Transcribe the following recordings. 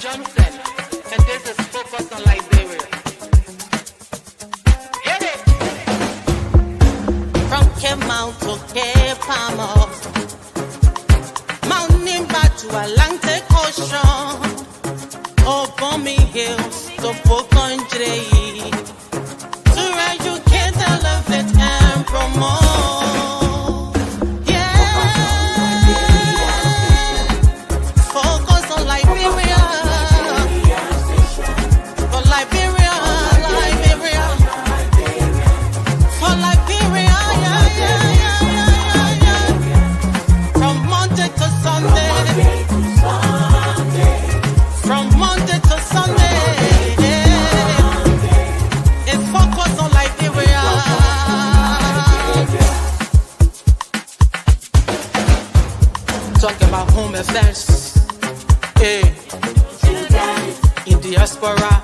Johnson, and this is Focus on Liberia. Hit it! From Cape Mount to Cape Palmas, mountain back to Atlantic Ocean, Obomi Hills to Pokonjre, to educate, elevate, and promote. Talk about home affairs, in diaspora,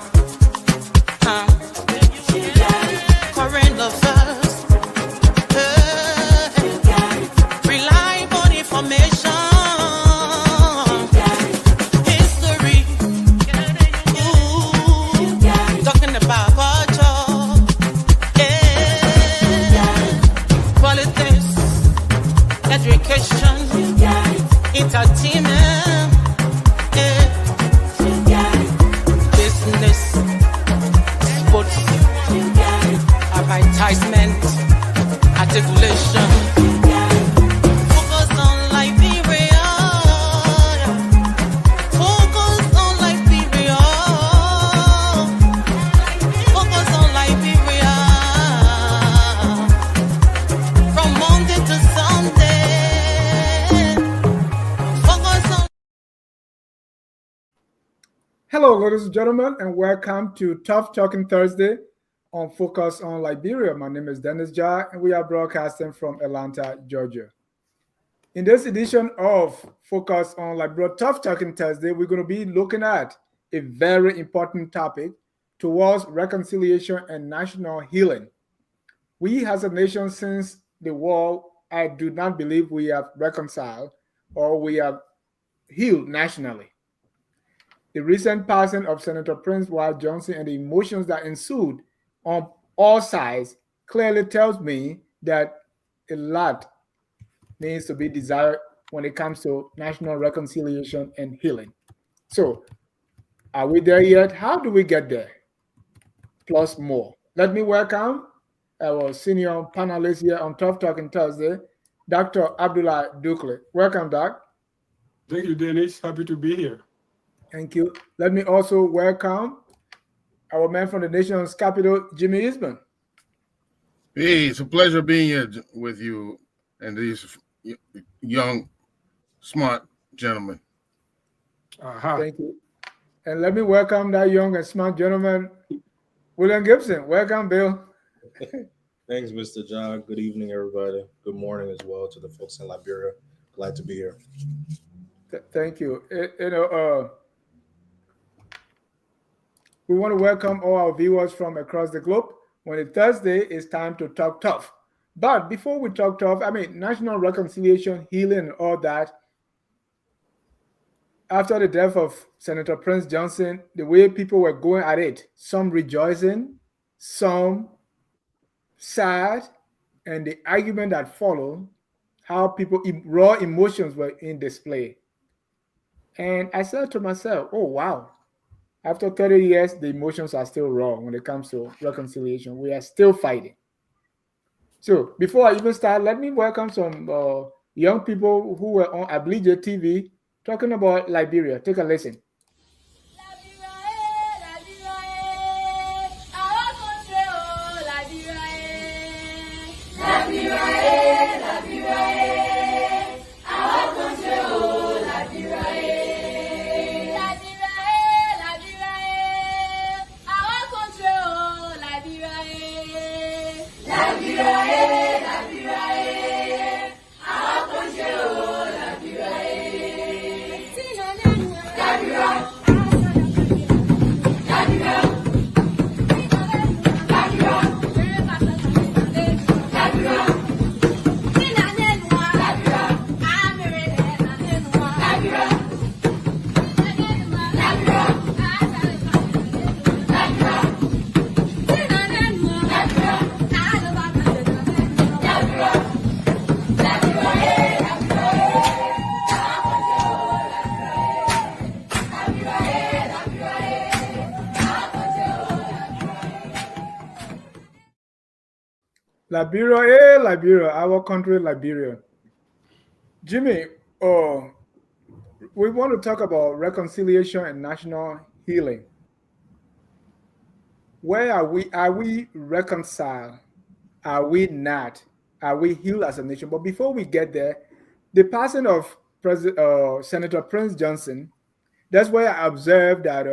current affairs, reliable information, history, talking about culture, politics, education, entertainment, business, sports, advertisement, articulation. Focus on Liberia. Focus on Liberia. Focus on Liberia. From Monday to Sunday. Hello, ladies and gentlemen, and welcome to Tough Talking Thursday on Focus on Liberia. My name is Dennis Jar, and we are broadcasting from Atlanta, Georgia. In this edition of Focus on Liberia, Tough Talking Thursday, we're going to be looking at a very important topic towards reconciliation and national healing. We as a nation, since the war, I do not believe we have reconciled or we have healed nationally. The recent passing of Senator Prince Wild Johnson and the emotions that ensued on all sides clearly tells me that a lot needs to be desired when it comes to national reconciliation and healing. So, are we there yet? How do we get there? Plus more. Let me welcome our senior panelist here on Tough Talking Thursday, Dr. Abdullah Dukle. Welcome, Doc. Thank you, Dennis. Happy to be here. Thank you. Let me also welcome our man from the nation's capital, Jimmy Eastman. Hey, it's a pleasure being here with you and these young, smart gentlemen. Thank you. And let me welcome that young and smart gentleman, William Gibson. Welcome, Bill. Thanks, Mr. John. Good evening, everybody. Good morning as well to the folks in Liberia. Glad to be here. Thank you. We want to welcome all our viewers from across the globe. When it's Thursday, it's time to talk tough. But before we talk tough, national reconciliation, healing, all that. After the death of Senator Prince Johnson, the way people were going at it, some rejoicing, some sad, and the argument that followed, how people, raw emotions were in display. And I said to myself, oh, wow. After 30 years, the emotions are still raw when it comes to reconciliation. We are still fighting. So before I even start, let me welcome some young people who were on Ablija TV talking about Liberia. Take a listen. Liberia, Liberia, Liberia, our country, Liberia. Jimmy, we want to talk about reconciliation and national healing. Where are we? Are we reconciled? Are we not? Are we healed as a nation? But before we get there, the passing of Senator Prince Johnson, that's where I observed that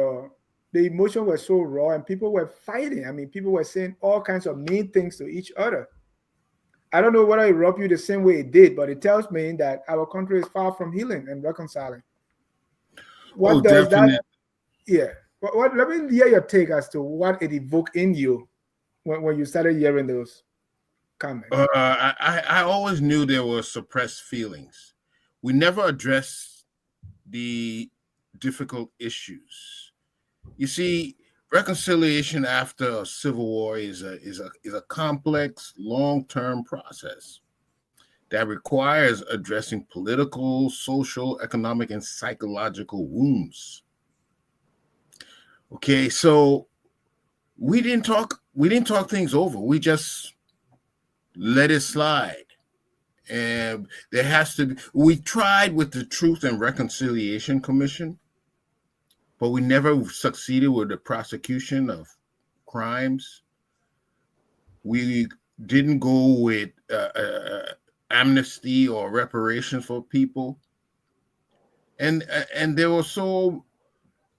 the emotion was so raw and people were fighting. I mean, people were saying all kinds of mean things to each other. I don't know whether it rubbed you the same way it did, but it tells me that our country is far from healing and reconciling. What does definitely. that? Yeah. Let me hear your take as to what it evoked in you when you started hearing those comments. I always knew there were suppressed feelings. We never addressed the difficult issues. You see, reconciliation after a civil war is a complex, long-term process that requires addressing political, social, economic, and psychological wounds. Okay, so we didn't talk things over. We just let it slide. And there has to be, we tried with the Truth and Reconciliation Commission, but we never succeeded with the prosecution of crimes. We didn't go with amnesty or reparations for people. And there was so,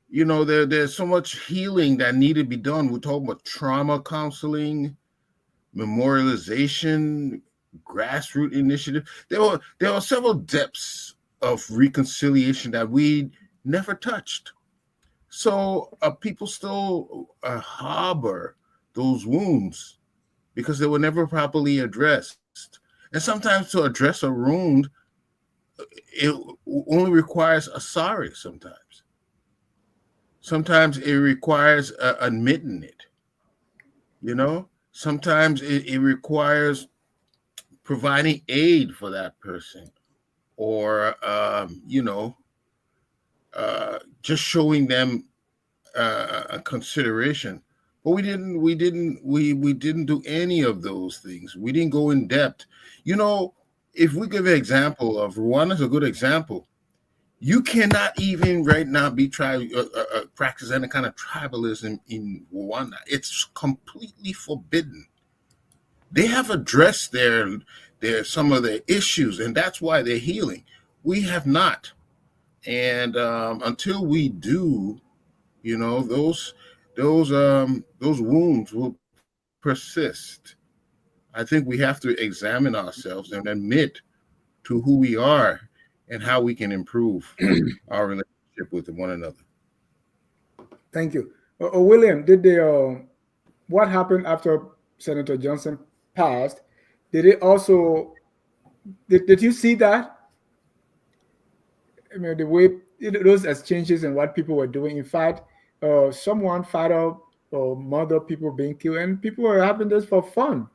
there's so much healing that needed to be done. We're talking about trauma counseling, memorialization, grassroots initiative. There were several depths of reconciliation that we never touched. So people still harbor those wounds because they were never properly addressed. And sometimes to address a wound, it only requires a sorry sometimes. Sometimes it requires admitting it, Sometimes it requires providing aid for that person or, just showing them a consideration. But we didn't do any of those things. We didn't go in depth. If we give an example of Rwanda, is a good example. You cannot even right now practice any kind of tribalism in Rwanda. It's completely forbidden. They have addressed their some of their issues, and that's why they're healing. We have not, and until we do, those wounds will persist. I think we have to examine ourselves and admit to who we are and how we can improve our relationship with one another. Thank you. William, what happened after Senator Johnson passed? Did it also, did you see that? I mean, the way those exchanges and what people were doing. In fact, someone, father or mother, people being killed, and people were having this for fun.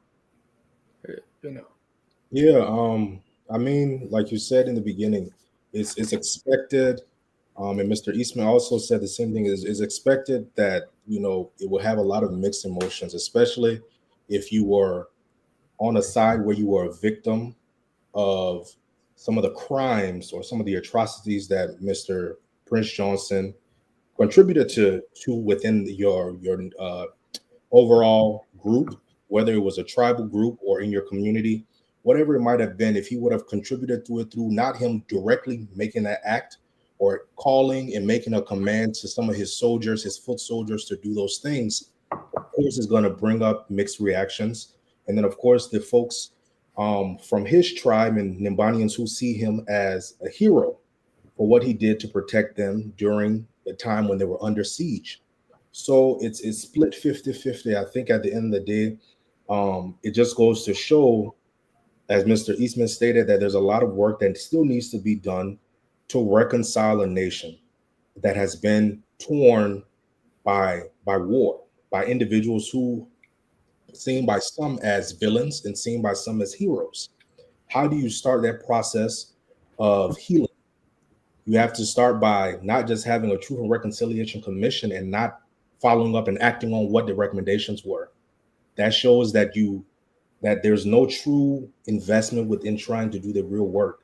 Yeah, I mean, like you said in the beginning, it's expected. And Mr. Eastman also said the same thing. Is expected that it will have a lot of mixed emotions, especially if you were on a side where you were a victim of some of the crimes or some of the atrocities that Mr. Prince Johnson contributed to within your overall group, whether it was a tribal group or in your community, whatever it might have been. If he would have contributed to it through not him directly making that act or calling and making a command to some of his soldiers, his foot soldiers, to do those things, of course, is going to bring up mixed reactions. And then, of course, the folks from his tribe and Nimbanians who see him as a hero for what he did to protect them during the time when they were under siege. So it's split 50-50. I think at the end of the day, it just goes to show, as Mr. Eastman stated, that there's a lot of work that still needs to be done to reconcile a nation that has been torn by war, by individuals who seen by some as villains and seen by some as heroes. How do you start that process of healing? You have to start by not just having a Truth and Reconciliation Commission and not following up and acting on what the recommendations were. That shows that you that there's no true investment within trying to do the real work.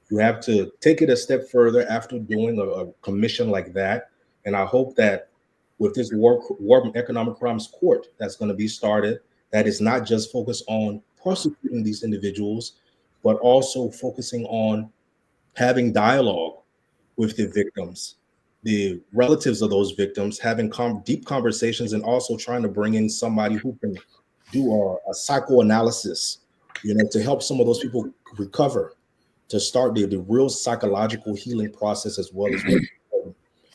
You have to take it a step further after doing a commission like that. And I hope that with this war economic crimes court that's going to be started, that is not just focused on prosecuting these individuals, but also focusing on having dialogue with the victims, the relatives of those victims, having deep conversations, and also trying to bring in somebody who can do a psychoanalysis, to help some of those people recover, to start the real psychological healing process as well as what.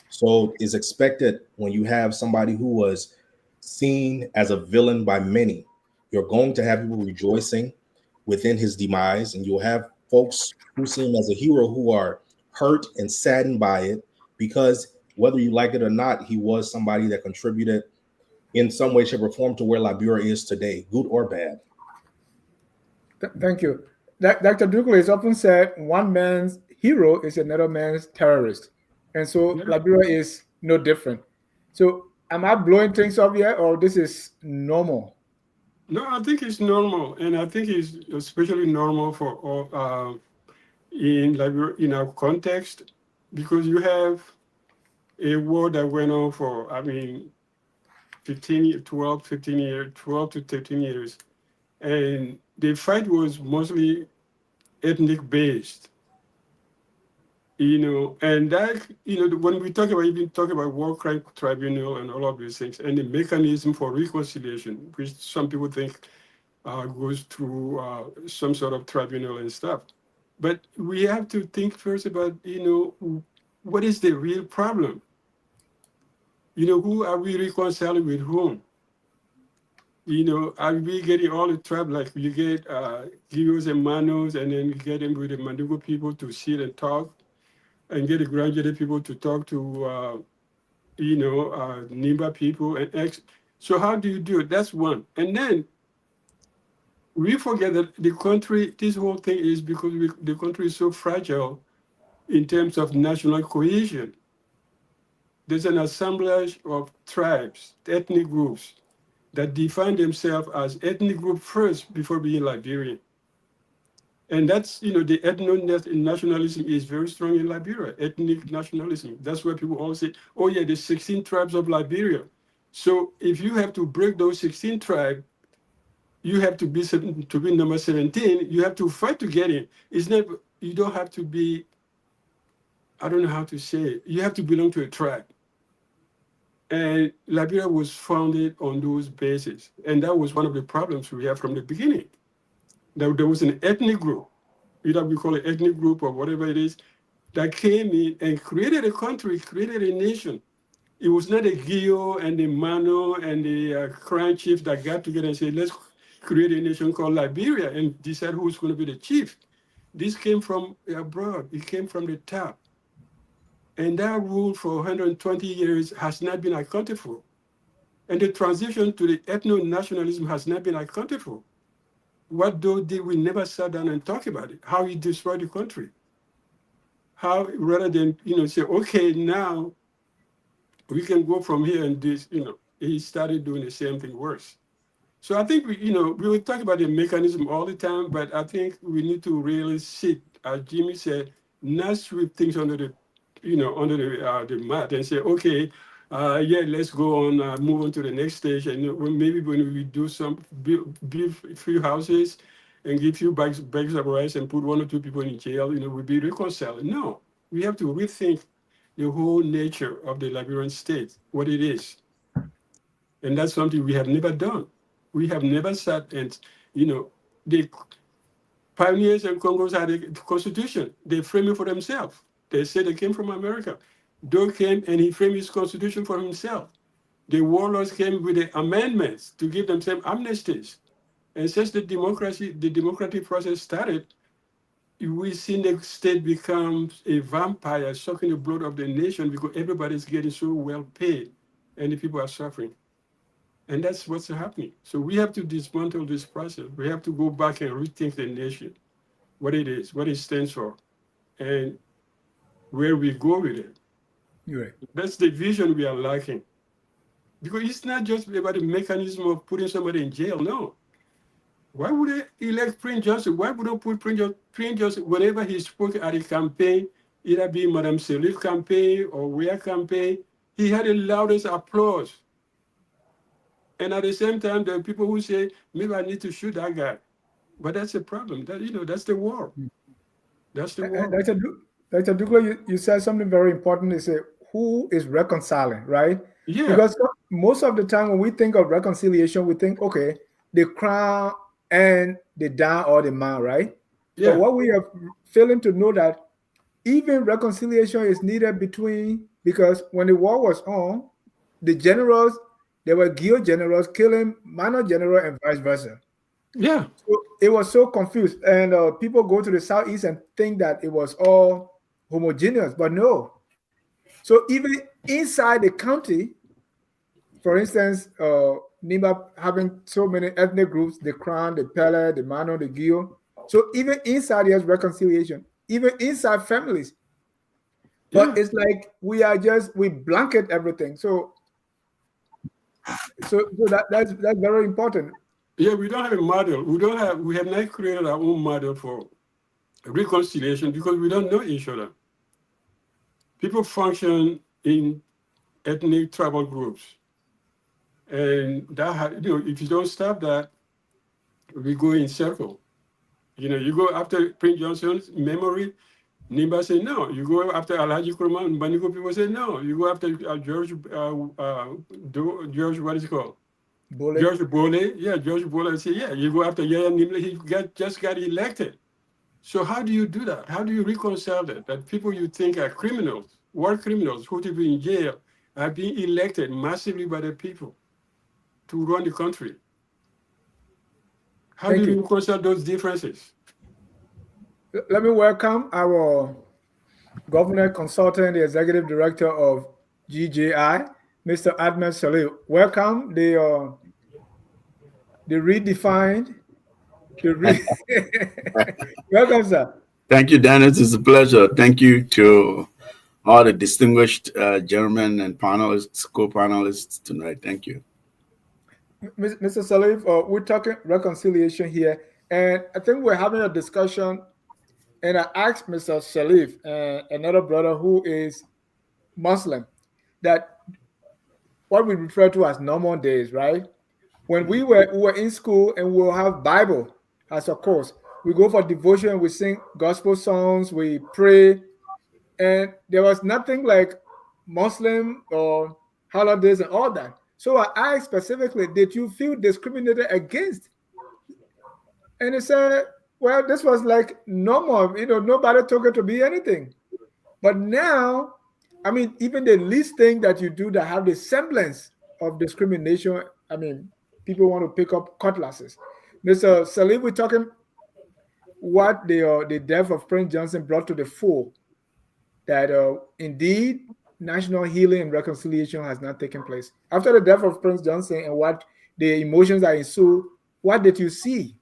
So it's expected when you have somebody who was seen as a villain by many, you're going to have people rejoicing within his demise, and you'll have folks who see him as a hero who are hurt and saddened by it, because whether you like it or not, he was somebody that contributed in some way, shape, or form to where Liberia is today, good or bad. Thank you. Dr. Dukley has often said one man's hero is another man's terrorist. And so Liberia is no different. So am I blowing things up here, or this is normal? No, I think it's normal, and I think it's especially normal for all in our context, because you have a war that went on for 12 to 13 years, and the fight was mostly ethnic based. And that, when we talk about war crime tribunal and all of these things, and the mechanism for reconciliation, which some people think goes through some sort of tribunal and stuff. But we have to think first about, what is the real problem? Who are we reconciling with whom? Are we getting all the tribe, like you get Gios and Manos, and then you get them with the Mandugo people to sit and talk, and get the graduate people to talk to, Nimba people and X. So how do you do it? That's one. And then we forget that the country, this whole thing is because the country is so fragile in terms of national cohesion. There's an assemblage of tribes, ethnic groups, that define themselves as ethnic group first before being Liberian. And that's, the ethno-nationalism is very strong in Liberia, ethnic nationalism. That's why people always say, oh yeah, there's 16 tribes of Liberia. So if you have to break those 16 tribes, you have to be number 17, you have to fight to get in. It's not, you don't have to be, I don't know how to say it, you have to belong to a tribe. And Liberia was founded on those bases. And that was one of the problems we have from the beginning. There was an ethnic group, either we call it ethnic group or whatever it is, that came in and created a country, created a nation. It was not a Gio and the Mano and the Crown chief that got together and said, let's create a nation called Liberia and decide who's going to be the chief. This came from abroad. It came from the top. And that rule for 120 years has not been accounted for. And the transition to the ethno-nationalism has not been accounted for. What though did we never sit down and talk about it? How he destroyed the country. How, rather than, say, okay, now we can go from here and this, he started doing the same thing worse. So I think we will talk about the mechanism all the time, but I think we need to really sit, as Jimmy said, not sweep things under the mat and say, okay, let's go on, move on to the next stage, and maybe when we do build a few houses and give few bags of rice and put one or two people in jail, we'll be reconciled. No, we have to rethink the whole nature of the Liberian state, what it is. And that's something we have never done. We have never sat and, the pioneers and Congos had a constitution. They framed it for themselves. They said they came from America. Doe came and he framed his constitution for himself. The warlords came with the amendments to give themselves amnesties. And since the democratic process started, we've seen the state become a vampire sucking the blood of the nation because everybody's getting so well paid and the people are suffering. And that's what's happening. So we have to dismantle this process. We have to go back and rethink the nation, what it is, what it stands for, and where we go with it. Right. That's the vision we are lacking. Because it's not just about the mechanism of putting somebody in jail, no. Why would they elect Prince Johnson? Why would they put Prince Johnson whenever he spoke at a campaign, either be Madame Sirleaf campaign or Weah campaign, he had the loudest applause. And at the same time, there are people who say, maybe I need to shoot that guy. But that's the problem. That that's the war. That's the war. Dr. Douglas, you said something very important. You say, who is reconciling, right? Yeah, Because most of the time when we think of reconciliation, we think, okay, the crown and the down or the man, right? But yeah, what we are failing to know that even reconciliation is needed between, because when the war was on, the generals, there were guild generals killing minor general and vice versa. yeah, So it was so confused, and people go to the southeast and think that it was all homogeneous, but no. So even inside the county, for instance, Nima having so many ethnic groups, the Crown, the Pele, the Mano, the Gio. So even inside there's reconciliation, even inside families. But yeah. it's like we blanket everything. So that's very important. Yeah, we don't have a model. We have not created our own model for reconciliation because we don't know each other. People function in ethnic tribal groups. And if you don't stop that, we go in circle. You go after Prince Johnson's memory, Nimba say no. You go after Alhaji Kurma, Banigo people say no. You go after George, what is it called? Bullet. George Bole. Yeah, George Bole say, yeah. You go after Yaya Nimble, he just got elected. So how do you do that? How do you reconcile that? That people you think are criminals, war criminals, who to be in jail, are being elected massively by the people to run the country. How do you reconcile those differences? Let me welcome our governor consultant, the executive director of GJI, Mr. Ahmed Salih. Welcome. The redefined. Welcome, sir. Thank you, Dennis. It's a pleasure. Thank you to all the distinguished gentlemen and panelists, co-panelists tonight. Thank you. Mr. Salif, we're talking reconciliation here, and I think we're having a discussion, and I asked Mr. Salif, another brother who is Muslim, that what we refer to as normal days, right? When we were in school and we'll have Bible as a course, we go for devotion, we sing gospel songs, we pray, and there was nothing like Muslim or holidays and all that. So I asked specifically, did you feel discriminated against? And he said, well, this was like normal, nobody took it to be anything. But now, I mean, even the least thing that you do that have the semblance of discrimination, I mean, people want to pick up cutlasses. Mr. Salih, we're talking what the death of Prince Johnson brought to the fore, that indeed national healing and reconciliation has not taken place. After the death of Prince Johnson and what the emotions that ensued, what did you see?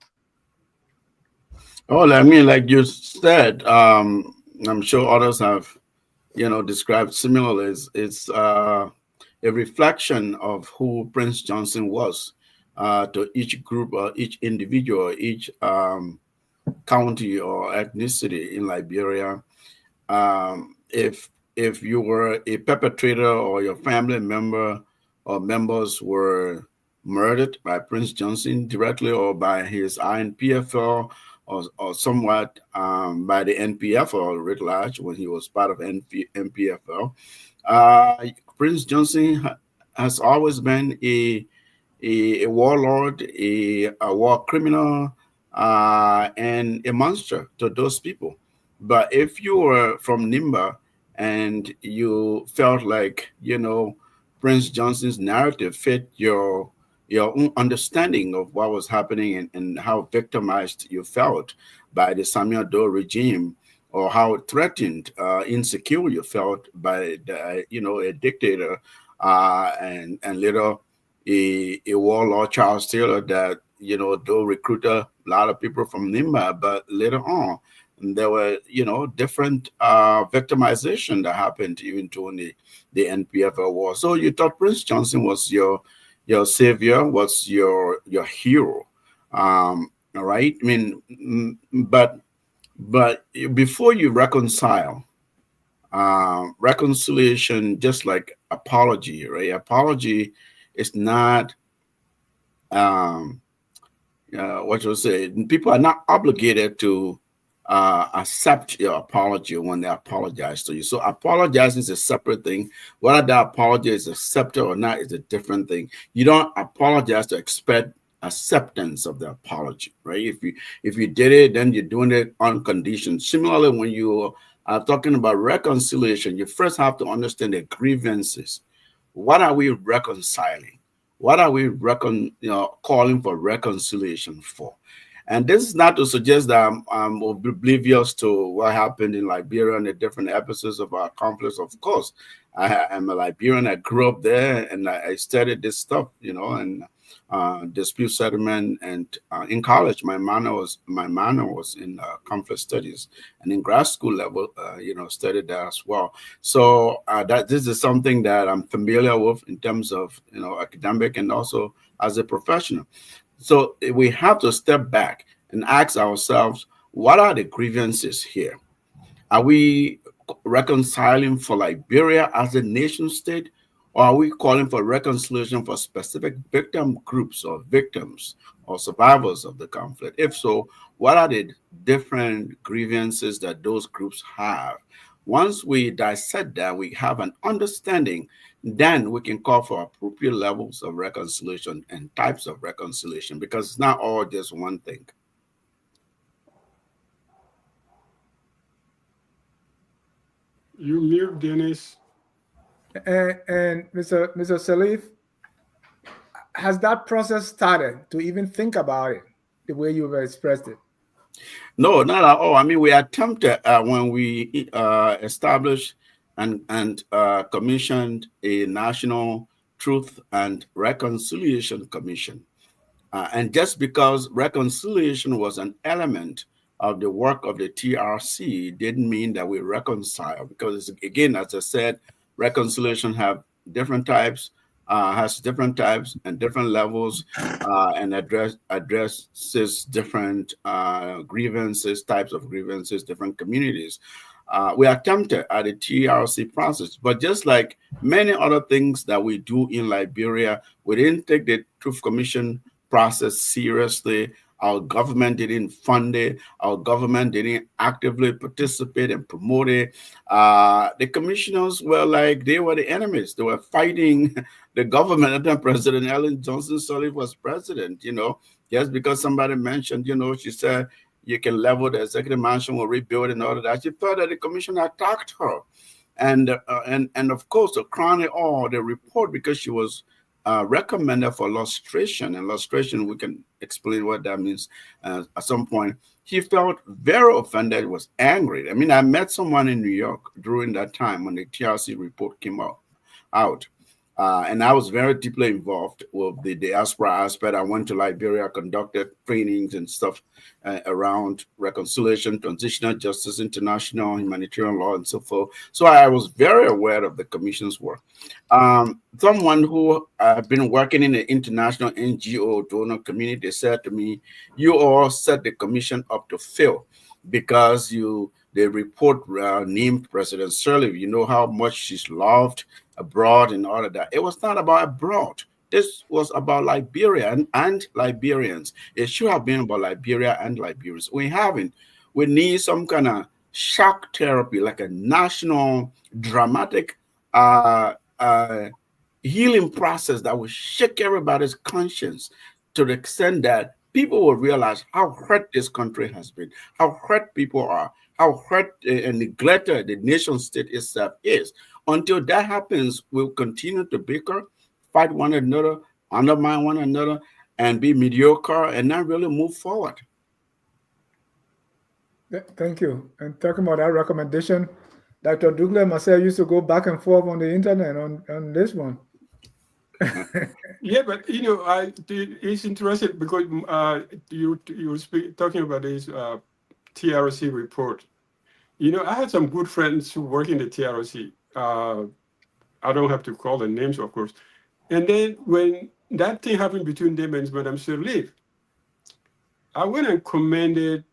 Oh, I mean, like you said, I'm sure others have, described similarly. It's a reflection of who Prince Johnson was to each group or each individual, each county or ethnicity in Liberia. If you were a perpetrator or your family member or members were murdered by Prince Johnson directly or by his INPFL or somewhat by the NPFL writ large when he was part of NPFL, Prince Johnson has always been a warlord, a war criminal, and a monster to those people. But if you were from Nimba and you felt like, Prince Johnson's narrative fit your own understanding of what was happening and how victimized you felt by the Samuel Doe regime, or how threatened, insecure you felt by a dictator and later a warlord, Charles Taylor, that Doe recruited a lot of people from Nimba, but later on there were different victimization that happened even during the NPFL war. So you thought Prince Johnson was your savior, was your hero. All right. I mean, but before you reconcile, reconciliation, just like apology, right? Apology is not what you say. People are not obligated to accept your apology when they apologize to you. So apologizing is a separate thing. Whether that apology is accepted or not is a different thing. You don't apologize to expect acceptance of the apology, right? If you did it, then you're doing it on conditions. Similarly, when you are talking about reconciliation, you first have to understand the grievances. What are we reconciling? What are we calling for reconciliation for? And this is not to suggest that I'm oblivious to what happened in Liberia and the different episodes of our conflicts. Of course, I'm a Liberian. I grew up there, and I studied this stuff, and dispute settlement. And in college, my minor was in conflict studies, and in grad school level, studied that as well. So that this is something that I'm familiar with in terms of academic and also as a professional. So we have to step back and ask ourselves, what are the grievances here? Are we reconciling for Liberia as a nation state, or are we calling for reconciliation for specific victim groups or victims or survivors of the conflict? If so, what are the different grievances that those groups have? Once we dissect that, we have an understanding, then we can call for appropriate levels of reconciliation and types of reconciliation, because it's not all just one thing. You mute, Dennis. And Mr. Salif, has that process started to even think about it the way you've expressed it? No, not at all. I mean, we attempted when we established and commissioned a National Truth and Reconciliation Commission. And just because reconciliation was an element of the work of the TRC didn't mean that we reconcile, because again, as I said, reconciliation has different types and different levels, and addresses different grievances, types of grievances, different communities. We attempted at the TRC process, but just like many other things that we do in Liberia, we didn't take the Truth Commission process seriously. Our government didn't fund it. Our government didn't actively participate and promote it. The commissioners were like, they were the enemies. They were fighting the government. And then President Ellen Johnson Sirleaf was president, just because somebody mentioned, she said, you can level the executive mansion or rebuild and all of that. She felt that the commission attacked her. And of course, to crown it all, the report, because she was recommended for lustration, and lustration, we can explain what that means at some point. He felt very offended, was angry. I mean, I met someone in New York during that time when the TRC report came out. And I was very deeply involved with the diaspora aspect. I went to Liberia, conducted trainings and stuff around reconciliation, transitional justice, international humanitarian law, and so forth. So I was very aware of the commission's work. Someone who had been working in the international NGO donor community said to me, you all set the commission up to fail because the report named President Sirleaf. You know how much she's loved abroad and all of that. It was not about abroad. This was about Liberia and Liberians. It should have been about Liberia and Liberians. We haven't. We need some kind of shock therapy, like a national dramatic healing process that will shake everybody's conscience to the extent that people will realize how hurt this country has been, how hurt people are, how hurt and neglected the nation state itself is. Until that happens, we'll continue to bicker, fight one another, undermine one another, and be mediocre and not really move forward. Thank you. And talking about that recommendation, Dr. Douglas and myself used to go back and forth on the internet on this one. Yeah, but it's interesting because you were talking about this TRC report. I had some good friends who work in the TRC. I don't have to call the names, of course. And then when that thing happened between them and Madame Sirleaf, I went and commended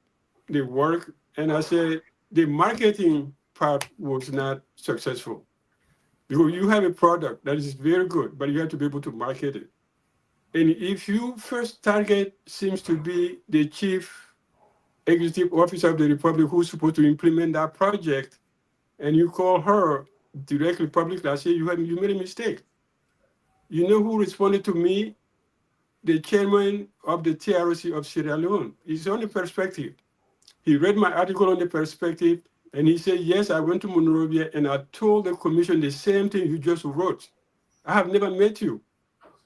the work, and I said the marketing part was not successful. Because you have a product that is very good, but you have to be able to market it. And if your first target seems to be the chief executive officer of the republic who's supposed to implement that project, and you call her directly publicly, I say you made a mistake. You know who responded to me? The chairman of the TRC of Sierra Leone. He's on the perspective. He read my article on the perspective, and he said, yes, I went to Monrovia and I told the commission the same thing you just wrote. I have never met you,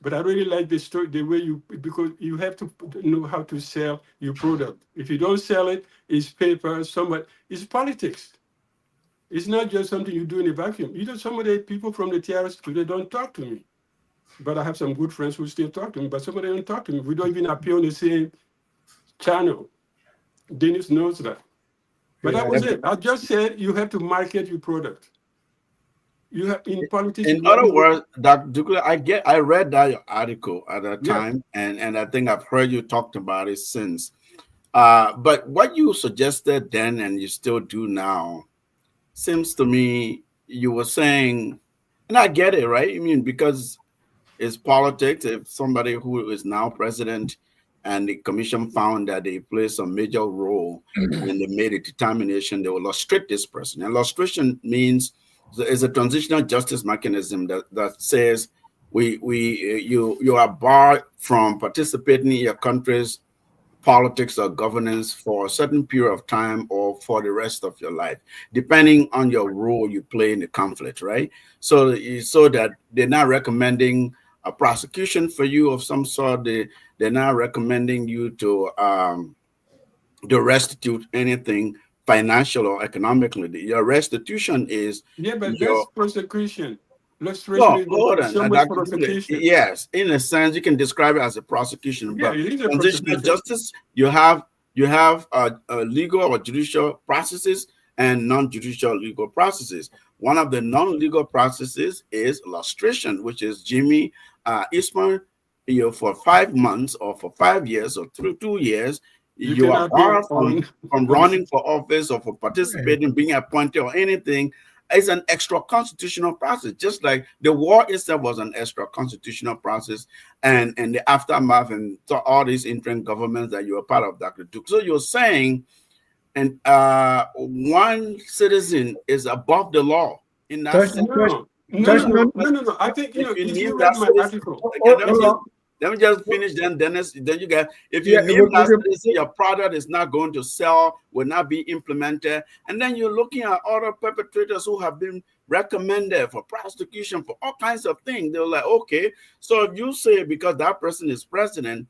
but I really like the story, the way you, because you have to know how to sell your product. If you don't sell it, it's paper, it's politics. It's not just something you do in a vacuum. You know, some of the people from the TRS today don't talk to me, but I have some good friends who still talk to me, but some of them don't talk to me. We don't even appear on the same channel. Dennis knows that. But that was it. I just said you have to market your product. You have in politics. In other words, Dr. Ducla, I read that article at that time, and I think I've heard you talked about it since. But what you suggested then and you still do now seems to me you were saying, and I get it, right? I mean, because it's politics. If somebody who is now president and the commission found that they play some major role and they made a determination, they will lustrate this person. And lustration means is a transitional justice mechanism that says you are barred from participating in your country's politics or governance for a certain period of time or for the rest of your life, depending on your role you play in the conflict, right? So that they're not recommending a prosecution for you of some sort. They're not recommending you to restitute anything financial or economically. Your restitution is but that's prosecution. No, hold on. Yes, in a sense, you can describe it as a prosecution. But transitional justice, you have legal or judicial processes and non-judicial legal processes. One of the non-legal processes is lustration, which is Jimmy Eastman. For 5 months or for 5 years or through 2 years, you are barred from running for office or for participating, being appointed or anything. It's an extra constitutional process, just like the war itself was an extra constitutional process, and the aftermath and all these interim governments that you were part of, Dr. Duke. So you're saying, and one citizen is above the law in that sense. No. I think if you read my article. Let me just finish. Then you get. If you name that citizen, your product is not going to sell, will not be implemented, and then you're looking at other perpetrators who have been recommended for prosecution for all kinds of things. They're like, okay, so if you say because that person is president,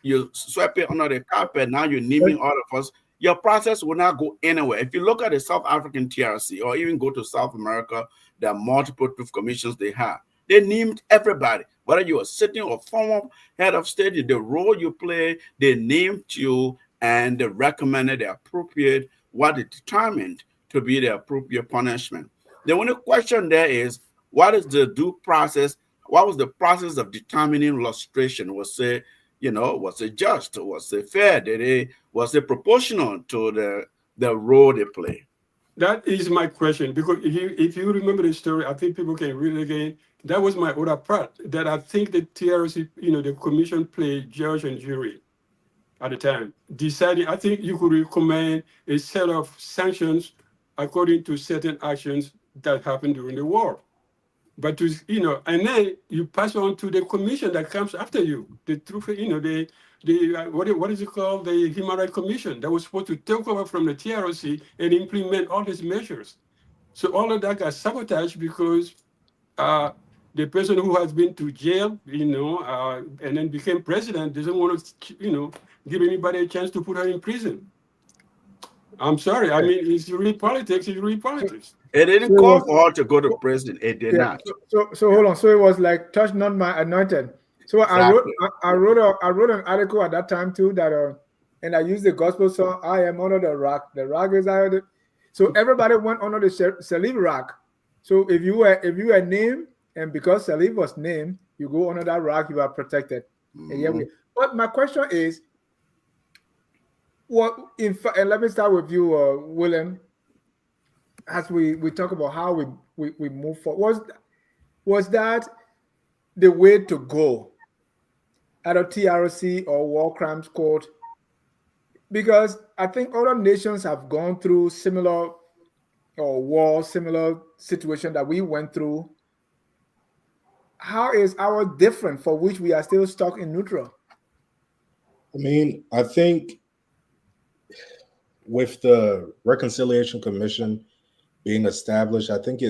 you sweep it under the carpet. Now you're naming all of us. Your process will not go anywhere. If you look at the South African TRC or even go to South America, there are multiple truth commissions they have. They named everybody, whether you are sitting or former head of state, the role you play, they named you and they recommended the appropriate, what they determined to be the appropriate punishment. The only question there is, what is the due process? What was the process of determining lustration? Was it just? Was it fair? Was it proportional to the role they play? That is my question, because if you remember the story, I think people can read it again. That was my other part, that I think the TRC, the commission played judge and jury at the time. Deciding, I think you could recommend a set of sanctions according to certain actions that happened during the war. But and then you pass on to the commission that comes after you. The truth, what is it called? The Human Rights Commission that was supposed to take over from the TRC and implement all these measures. So all of that got sabotaged because the person who has been to jail, and then became president doesn't want to, give anybody a chance to put her in prison. I'm sorry. I mean, it's really politics. It's really politics. It didn't call for her to go to prison. It did not. So hold on. So it was like, touch not my anointed. So exactly. I wrote an article at that time too that and I used the gospel song, I am under the rock. The rock is out. So everybody went under the Salif rock. So if you were named, and because Salif was named, you go under that rock, you are protected. Mm-hmm. But my question is, Well, in fact, let me start with you, William. As we talk about how we move forward, was that the way to go at a TRC or War Crimes Court? Because I think other nations have gone through similar or war, similar situation that we went through. How is our different for which we are still stuck in neutral? I mean, I think with the Reconciliation Commission being established, I think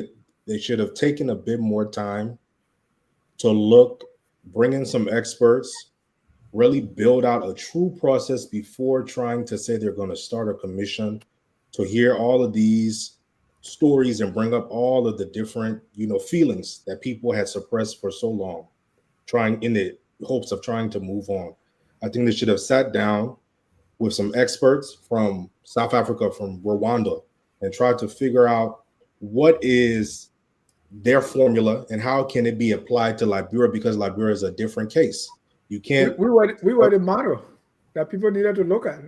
they should have taken a bit more time to bring in some experts, really build out a true process before trying to say they're going to start a commission to hear all of these stories and bring up all of the different, feelings that people had suppressed for so long, trying in the hopes of trying to move on. I think they should have sat down with some experts from South Africa, from Rwanda, and tried to figure out what is their formula and how can it be applied to Liberia, because Liberia is a different case. You can't. We were the model that people needed to look at.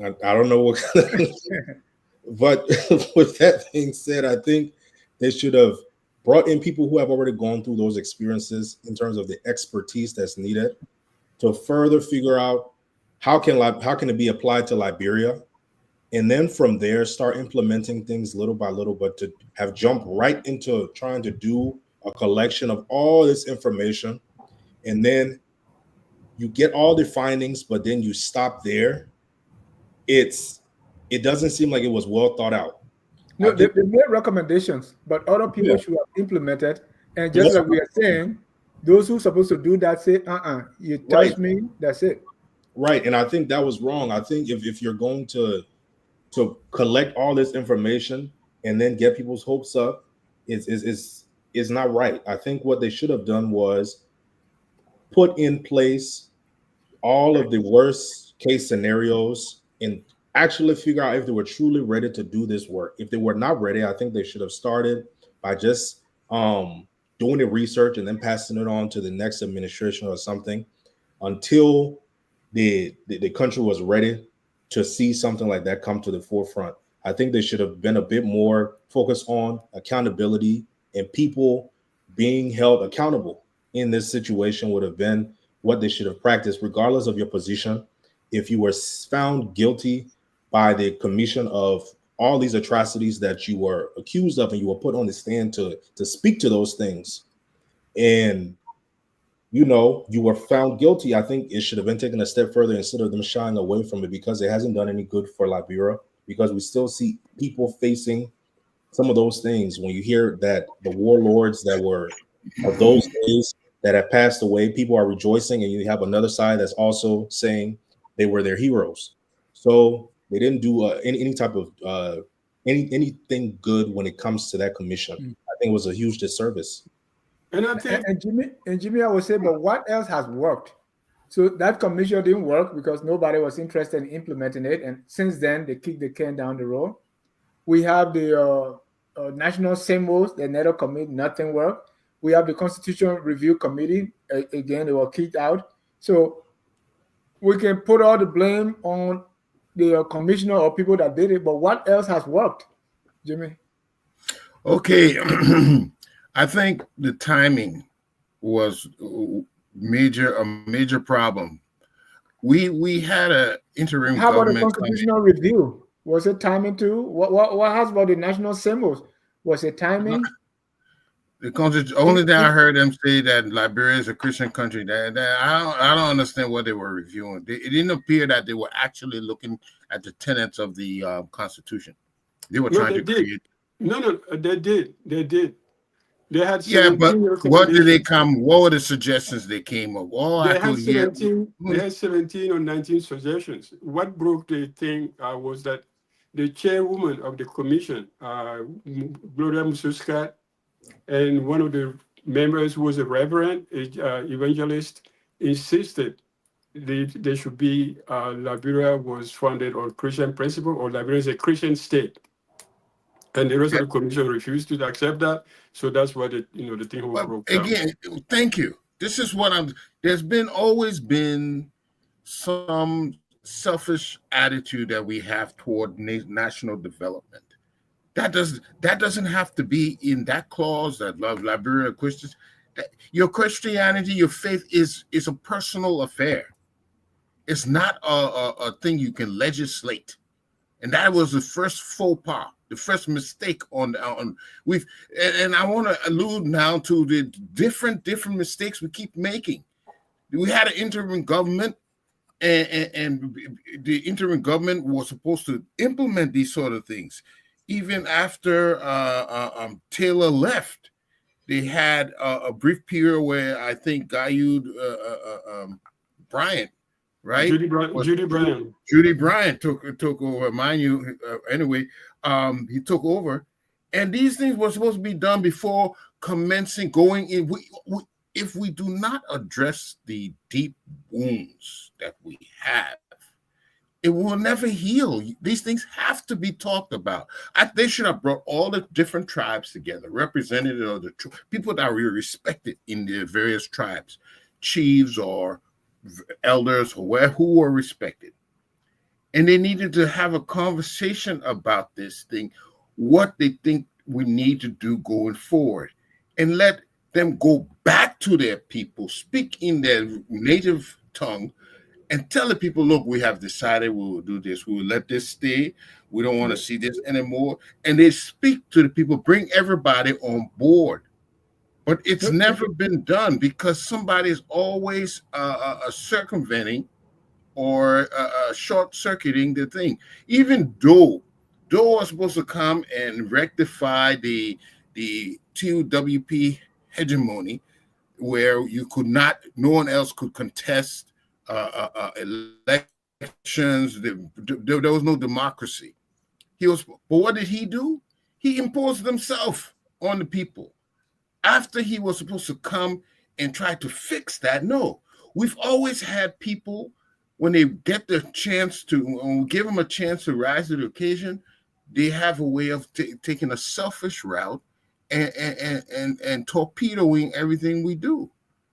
I don't know what, but with that being said, I think they should have brought in people who have already gone through those experiences in terms of the expertise that's needed to further figure out how can it be applied to Liberia, and then from there start implementing things little by little. But to have jumped right into trying to do a collection of all this information, and then you get all the findings, but then you stop there, it doesn't seem like it was well thought out. No, they made recommendations, but other people should have implemented. And just like we are saying, those who are supposed to do that say, you touch me, that's it. Right. And I think that was wrong. I think if you're going to collect all this information and then get people's hopes up, is not right. I think what they should have done was put in place all of the worst case scenarios and actually figure out if they were truly ready to do this work. If they were not ready, I think they should have started by just doing the research and then passing it on to the next administration or something until the country was ready to see something like that come to the forefront. I think they should have been a bit more focused on accountability, and people being held accountable in this situation would have been what they should have practiced, regardless of your position. If you were found guilty by the commission of all these atrocities that you were accused of, and you were put on the stand to speak to those things, and you were found guilty, I think it should have been taken a step further instead of them shying away from it, because it hasn't done any good for Liberia, because we still see people facing some of those things. When you hear that the warlords that were of those days that have passed away, people are rejoicing, and you have another side that's also saying they were their heroes. So they didn't do any type of anything good when it comes to that commission. I think it was a huge disservice. And I think, and Jimmy, I would say, but what else has worked? So that commission didn't work because nobody was interested in implementing it, and since then they kicked the can down the road. We have the national symbols; they never commit, nothing worked. We have the Constitutional Review Committee. Again, they were kicked out. So we can put all the blame on the commissioner or people that did it, but what else has worked, Jimmy? Okay. I think the timing was a major problem. We had an interim How about the government Constitutional Review? Was it timing too? What has about the national symbols? Was it timing? The only thing I heard them say that Liberia is a Christian country. That I don't understand what they were reviewing. It didn't appear that they were actually looking at the tenets of the Constitution. They were trying to create. No, they did. They had 17 but what did they come? What were the suggestions they came up? They had 17 or 19 suggestions. What broke the thing was that the chairwoman of the commission, Gloria Mususka, and one of the members who was a reverend, evangelist, insisted there should be Liberia was founded on Christian principle, or Liberia is a Christian state. And the rest of the commission refused to accept that. So that's why the thing broke down. Again, thank you. This is what there's always been some selfish attitude that we have toward national development. That doesn't have to be in that clause that love Liberia Christians. Your Christianity, your faith is a personal affair. It's not a thing you can legislate. And that was the first faux pas, the first mistake on we've and I want to allude now to the different mistakes we keep making. We had an interim government, and the interim government was supposed to implement these sort of things. Even after Taylor left, they had a brief period where I think Guyud Bryant, right? Judy Bryant took over. Mind you, anyway, he took over, and these things were supposed to be done before commencing going in. If we do not address the deep wounds that we have, it will never heal. These things have to be talked about. They should have brought all the different tribes together, representatives of the people that were respected in their various tribes, chiefs or elders, who were respected. And they needed to have a conversation about this thing, what they think we need to do going forward, and let them go back to their people, speak in their native tongue, and tell the people, look, we have decided we will do this. We will let this stay. We don't want to see this anymore. And they speak to the people, bring everybody on board. But it's never been done because somebody is always circumventing or short-circuiting the thing. Even Doe was supposed to come and rectify the TUWP hegemony, where you could not, no one else could contest elections. There was no democracy. But what did he do? He imposed himself on the people. After he was supposed to come and try to fix that, no. We've always had people, when they get the chance to, when we give them a chance to rise to the occasion, they have a way of taking a selfish route and torpedoing everything we do.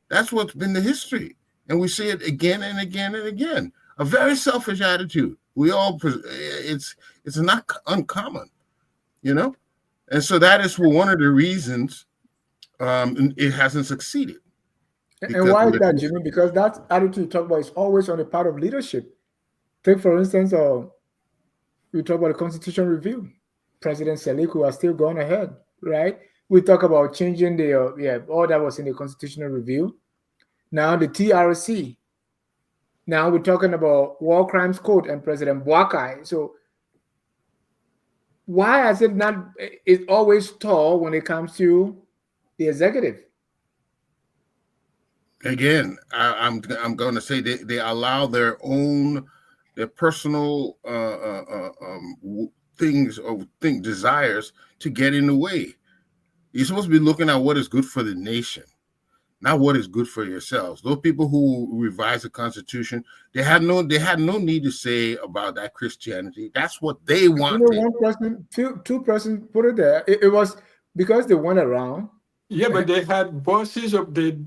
That's what's been the history. And we see it again and again and again. A very selfish attitude. It's not uncommon, you know? And so that is one of the reasons it hasn't succeeded. And why is that, Jimmy? Because that attitude you talk about is always on the part of leadership. Take, for instance, we talk about the Constitution review. President Seliku has still gone ahead, right? We talk about changing all that was in the Constitutional review. Now the TRC. Now we're talking about War Crimes Code and President Boakai. So why has it not? It's always tall when it comes to the executive. Again, I'm going to say they allow their personal desires to get in the way. You're supposed to be looking at what is good for the nation, not what is good for yourselves. Those people who revise the Constitution, they had no need to say about that Christianity. That's what they wanted. One person, two persons put it there. It was because they went around. Yeah, but they had buses of the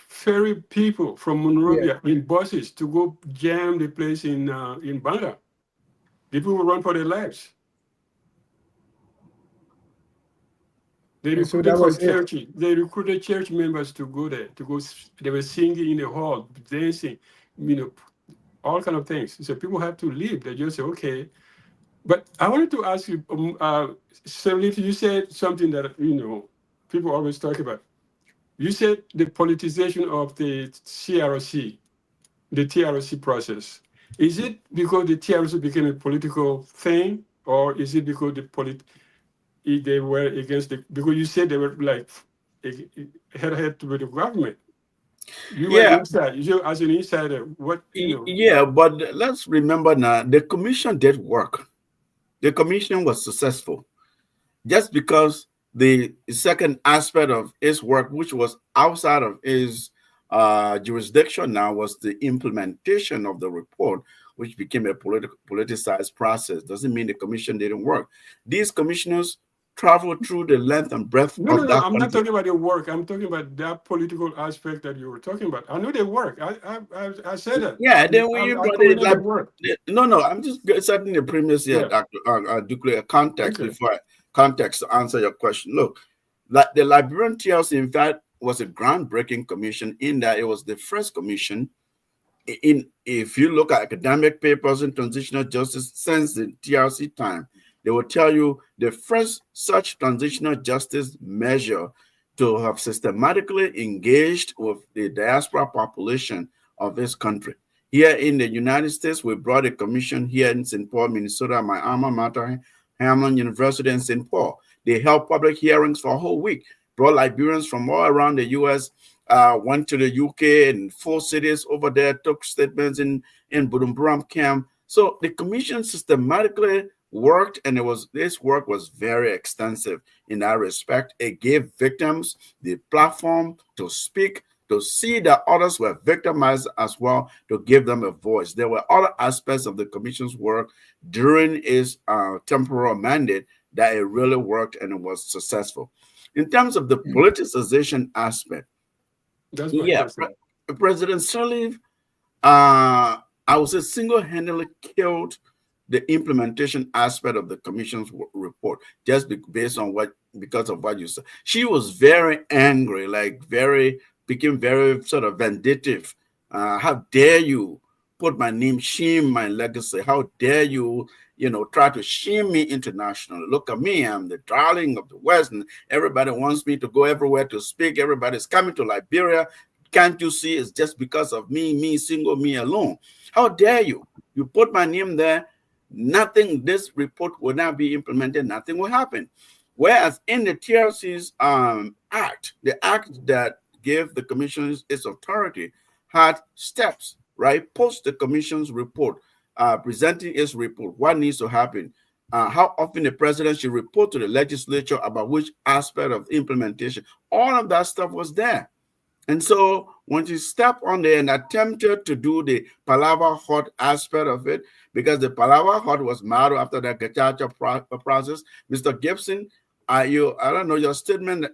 ferry people from Monrovia in buses to go jam the place in Banga. People will run for their lives. They recruited church members to go there. They were singing in the hall, dancing, all kind of things. So people have to leave. They just say, okay. But I wanted to ask you, Sir, you said something that people always talk about. You said the politicization of the TRC, the TRC process. Is it because the TRC became a political thing, or is it because they were against because you said they were like head to the government? You were inside. You as an insider, what Yeah, but let's remember now, the commission did work. The commission was successful. Just because the second aspect of its work, which was outside of its jurisdiction now, was the implementation of the report, which became a politicized process, doesn't mean the commission didn't work. These commissioners travel through the length and breadth No, no, of no. that I'm not country. talking about their work. I'm talking about that political aspect that you were talking about. I know they work. I said it. Yeah, then we I brought it commented like the work. no. I'm just setting the premise here, Yeah. Doctor Duclay, context Okay. before context to answer your question. Look, that the Liberian TLC, in fact, was a groundbreaking commission in that it was the first commission. If you look at academic papers in transitional justice since the TRC time, they will tell you the first such transitional justice measure to have systematically engaged with the diaspora population of this country. Here in the United States, we brought a commission here in St. Paul, Minnesota, my alma mater, Hamline University in St. Paul. They held public hearings for a whole week, brought Liberians from all around the U.S., went to the UK and 4 cities over there, took statements in Budumburam camp. So the commission systematically worked, and this work was very extensive in that respect. It gave victims the platform to speak, to see that others were victimized as well, to give them a voice. There were other aspects of the commission's work during its temporal mandate that it really worked and it was successful. In terms of the politicization aspect, That's my yeah, question. President Sirleaf, I would say, single-handedly killed the implementation aspect of the commission's report, just because of what you said. She was very angry, became very sort of vindictive. How dare you put my name, shame my legacy? How dare you, try to shame me internationally? Look at me, I'm the darling of the West, and everybody wants me to go everywhere to speak. Everybody's coming to Liberia. Can't you see it's just because of me, single, me alone? How dare you? You put my name there, nothing, this report will not be implemented, nothing will happen. Whereas in the TRC's act, the act that gave the commission its authority, had steps, right? Post the commission's report, presenting its report, what needs to happen, how often the president should report to the legislature about which aspect of implementation. All of that stuff was there. And so when you step on there and attempted to do the Palava Hot aspect of it, because the Palava Hot was modeled after the Gachacha process, Mr. Gibson, I don't know, your statement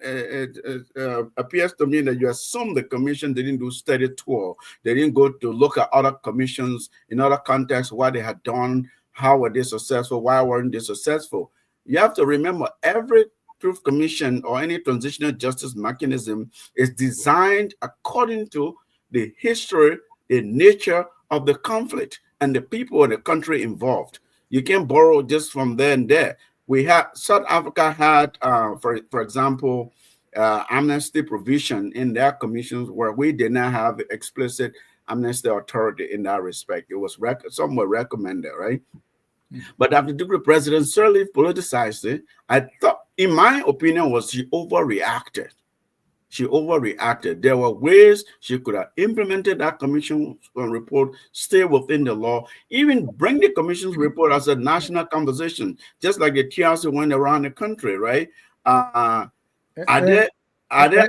appears to me that you assume the commission didn't do steady tour. They didn't go to look at other commissions in other contexts, what they had done, how were they successful, why weren't they successful. You have to remember, every Truth Commission or any transitional justice mechanism is designed according to the history, the nature of the conflict, and the people in the country involved. You can't borrow just from there and there. South Africa had, for example, amnesty provision in their commissions where we did not have explicit amnesty authority in that respect. It was somewhat recommended, right? But after the President Sirleaf politicized it, I thought, in my opinion, she overreacted. She overreacted. There were ways she could have implemented that commission report, stay within the law, even bring the commission's report as a national conversation, just like the TRC went around the country, right? Are there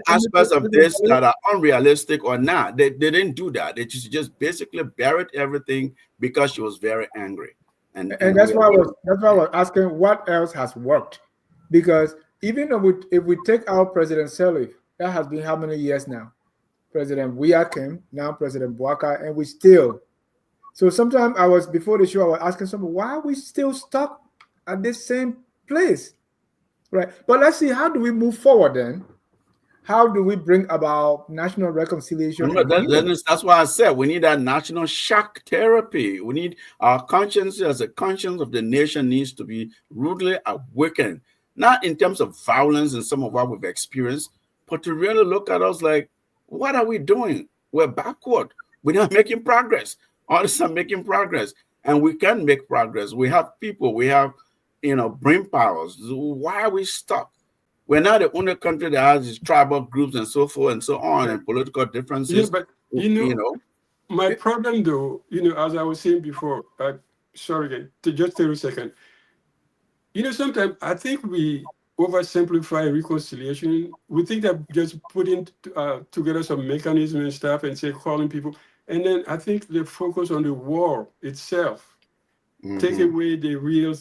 aspects of this that are unrealistic or not? They didn't do that. They just basically buried everything because she was very angry. And that's why I was asking what else has worked, because even if we take out President Sirleaf, that has been how many years now? President Weah came, now President Bouaka, and we still. So sometimes before the show, I was asking someone, why are we still stuck at this same place, right? But let's see, how do we move forward then? How do we bring about national reconciliation? That's why I said we need that national shock therapy. We need our conscience as a conscience of the nation needs to be rudely awakened, not in terms of violence and some of what we've experienced, but to really look at us like, what are we doing? We're backward. We're not making progress. Others are making progress, and we can make progress. We have people, we have, brain powers. Why are we stuck? We're not the only country that has these tribal groups and so forth and so on, and political differences. Yeah, but my problem though, as I was saying before, sorry again, just 30 seconds. Sometimes I think we oversimplify reconciliation. We think that just putting together some mechanism and stuff and say calling people, and then I think the focus on the war itself take away the real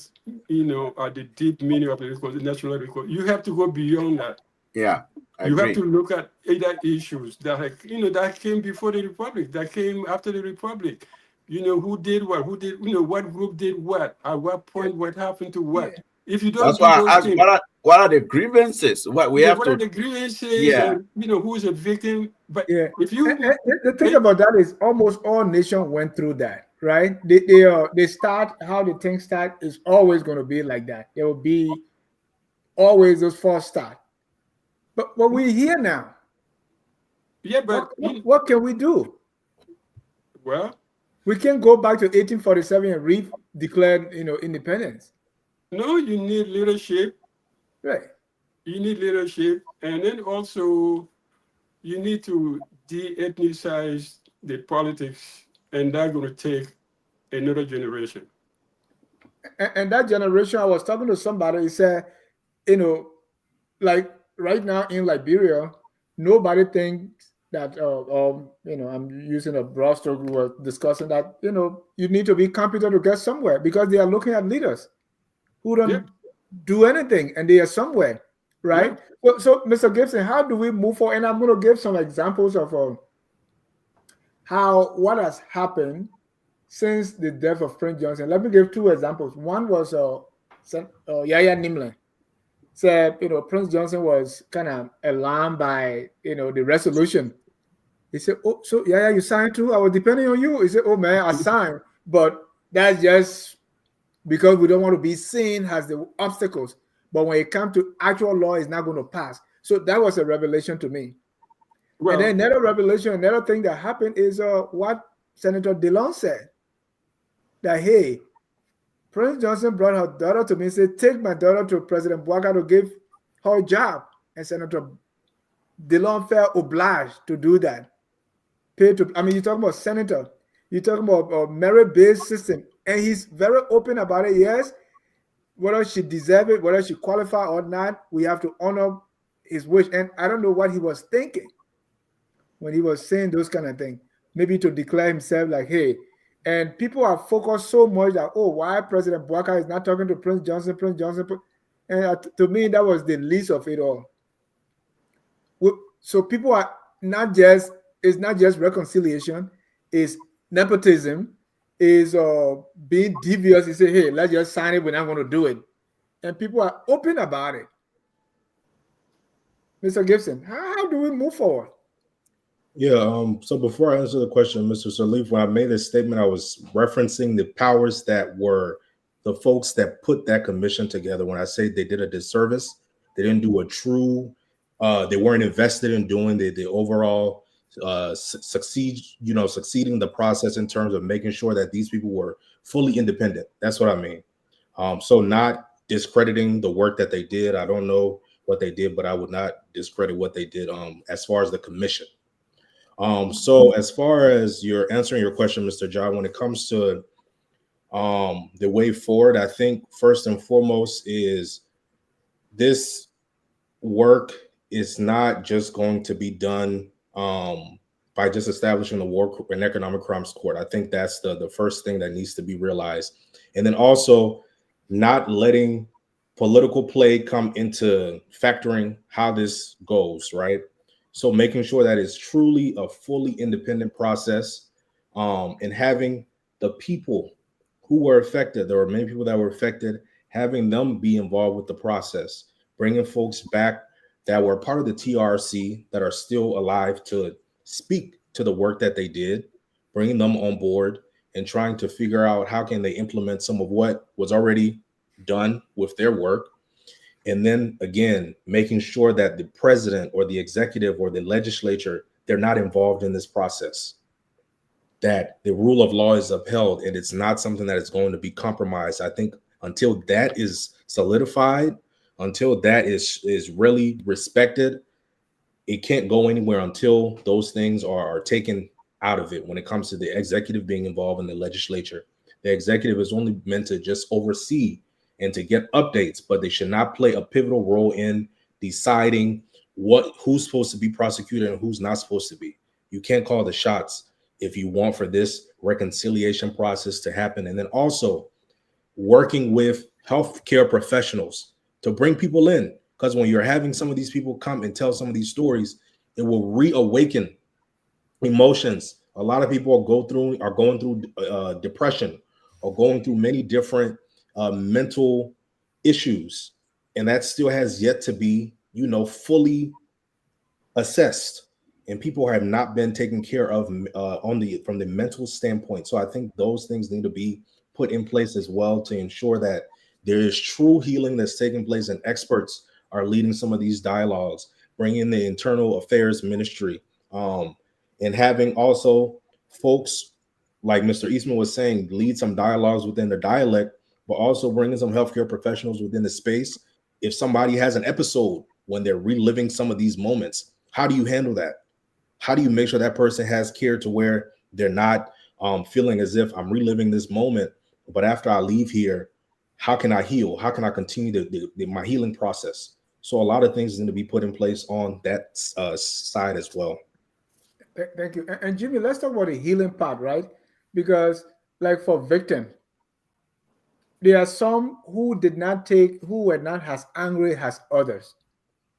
at the deep meaning of the national recovery. You have to go beyond that. Yeah, I You have agree. to look at other issues that that came before the republic, that came after the republic. Who did what? Who did? What group did what? At what point? What happened to Yeah. what? If you don't That's do why those I asked things, what are the grievances? What we have what are to, the grievances, yeah, and who is a victim? But Yeah. if The thing about that is almost all nations went through that, right? They start how the things start is always going to be like that. There will be always those false start. But we're here now. yeah, What but what can we do? well, We can't go back to 1847 and re-declare independence. no, you need leadership. Right. You need leadership, and then also you need to de-ethnicize the politics, and that's going to take another generation. And that generation, I was talking to somebody, he said, you know, like right now in Liberia, nobody thinks that, I'm using a broad stroke, we were discussing that, you need to be competent to get somewhere because they are looking at leaders who Yeah, don't do anything and they are somewhere, yeah. right? So Mr. Gibson, how do we move forward? And I'm going to give some examples of what has happened since the death of Prince Johnson. Let me give two examples. One was Yaya Nimle said, Prince Johnson was kind of alarmed by, the resolution. He said, "Oh, so Yaya, you signed too? I was depending on you." He said, "Oh man, I signed, but that's just because we don't want to be seen as the obstacles. But when it comes to actual law, it's not going to pass." So that was a revelation to me. And then Well, another revelation, another thing that happened is what Senator Dillon said, that, hey, Prince Johnson brought her daughter to me and said, "Take my daughter to President Bouaka to give her a job." And Senator Dillon felt obliged to do that. You're talking about senator, you're talking about a merit-based system, and he's very open about it. Yes, whether she deserves it, whether she qualify or not, we have to honor his wish. And I don't know what he was thinking when he was saying those kind of things. Maybe to declare himself like, hey, and people are focused so much that, oh, why President Bouaka is not talking to Prince Johnson, and to me, that was the least of it all. So people are it's not just reconciliation, it's nepotism, is being devious. You say, hey, let's just sign it, we're not going to do it. And people are open about it. Mr. Gibson, how do we move forward? Yeah. So before I answer the question, Mr. Salif, when I made this statement, I was referencing the powers that were the folks that put that commission together. When I say they did a disservice, they didn't do a true. They weren't invested in doing the overall succeeding the process in terms of making sure that these people were fully independent. That's what I mean. So not discrediting the work that they did. I don't know what they did, but I would not discredit what they did as far as the commission. So as far as you're answering your question, Mr. John, when it comes to the way forward, I think first and foremost is this work is not just going to be done by just establishing an economic crimes court. I think that's the first thing that needs to be realized. And then also not letting political play come into factoring how this goes, right? So making sure that it's truly a fully independent process, and having the people who were affected, there were many people that were affected, having them be involved with the process, bringing folks back that were part of the TRC that are still alive to speak to the work that they did, bringing them on board and trying to figure out how can they implement some of what was already done with their work. And then again, making sure that the president or the executive or the legislature, they're not involved in this process, that the rule of law is upheld and it's not something that is going to be compromised. I think until that is solidified, until that is really respected, it can't go anywhere until those things are taken out of it. When it comes to the executive being involved in the legislature, the executive is only meant to just oversee and to get updates, but they should not play a pivotal role in deciding who's supposed to be prosecuted and who's not supposed to be. You can't call the shots if you want for this reconciliation process to happen. And then also working with healthcare professionals to bring people in. Because when you're having some of these people come and tell some of these stories, it will reawaken emotions. A lot of people are going through depression or going through many different mental issues, and that still has yet to be, fully assessed. And people have not been taken care of from the mental standpoint. So I think those things need to be put in place as well to ensure that there is true healing that's taking place, and experts are leading some of these dialogues, bringing in the internal affairs ministry, and having also folks like Mr. Eastman was saying, lead some dialogues within the dialect, but also bringing some healthcare professionals within the space. If somebody has an episode when they're reliving some of these moments, how do you handle that? How do you make sure that person has care to where they're not feeling as if I'm reliving this moment, but after I leave here, how can I heal? How can I continue my healing process? So a lot of things need to be put in place on that side as well. Thank you. And Jimmy, let's talk about the healing part, right? Because, like for victims, there are some who were not as angry as others.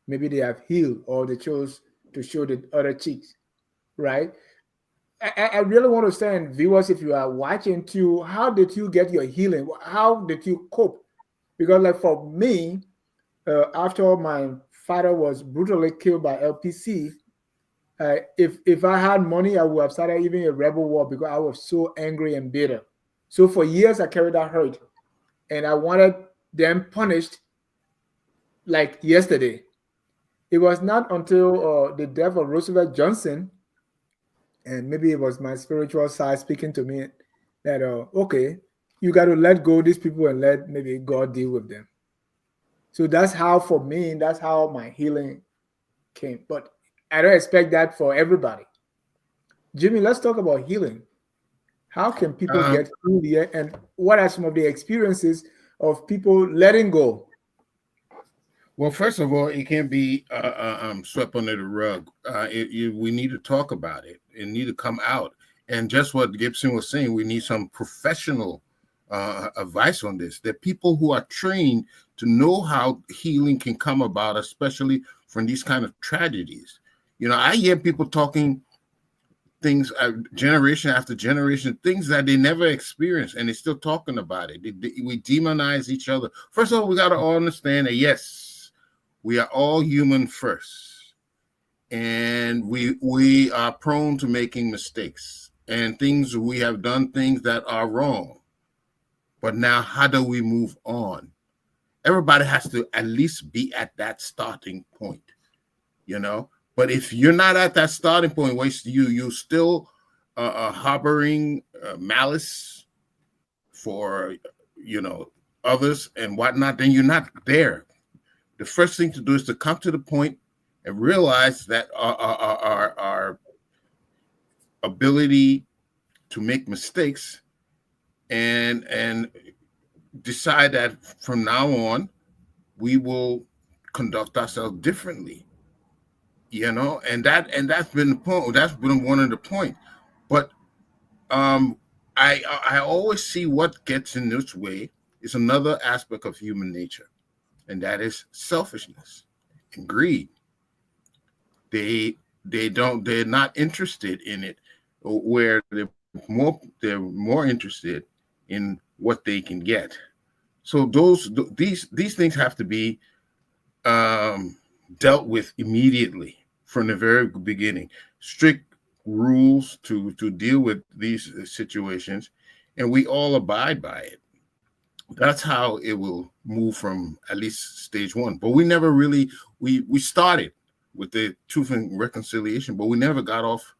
Maybe they have healed or they chose to show the other cheeks, right? I really want to understand, viewers, if you are watching too, how did you get your healing? How did you cope? Because, like for me, after my father was brutally killed by LPC, if I had money, I would have started even a rebel war because I was so angry and bitter. So for years, I carried that hurt, and I wanted them punished like yesterday. It was not until the death of Roosevelt Johnson, and maybe it was my spiritual side speaking to me that okay, you got to let go of these people and let maybe God deal with them. So that's how, for me, that's how my healing came. But I don't expect that for everybody. Jimmy, let's talk about healing. How can people get through the end, and what are some of the experiences of people letting go? Well, first of all, it can't be swept under the rug. We need to talk about it. It need to come out. And just what Gibson was saying, we need some professional advice on this. There are people who are trained to know how healing can come about, especially from these kind of tragedies. I hear people talking things generation after generation, things that they never experienced, and they're still talking about it. We demonize each other. First of all, we got to all understand that, yes, we are all human first, and we are prone to making mistakes, and we have done things that are wrong. But now, how do we move on? Everybody has to at least be at that starting point, But if you're not at that starting point, you still harboring malice for others and whatnot, then you're not there. The first thing to do is to come to the point and realize that our ability to make mistakes and decide that from now on we will conduct ourselves differently. And that's been the point. That's been one of the points. But I always see what gets in this way is another aspect of human nature, and that is selfishness and greed. They're not interested in it, where they're more interested in what they can get. So these things have to be dealt with immediately from the very beginning. Strict rules to deal with these situations, and we all abide by it. That's how it will move from at least stage one. But we never really we started with the truth and reconciliation, but we never got off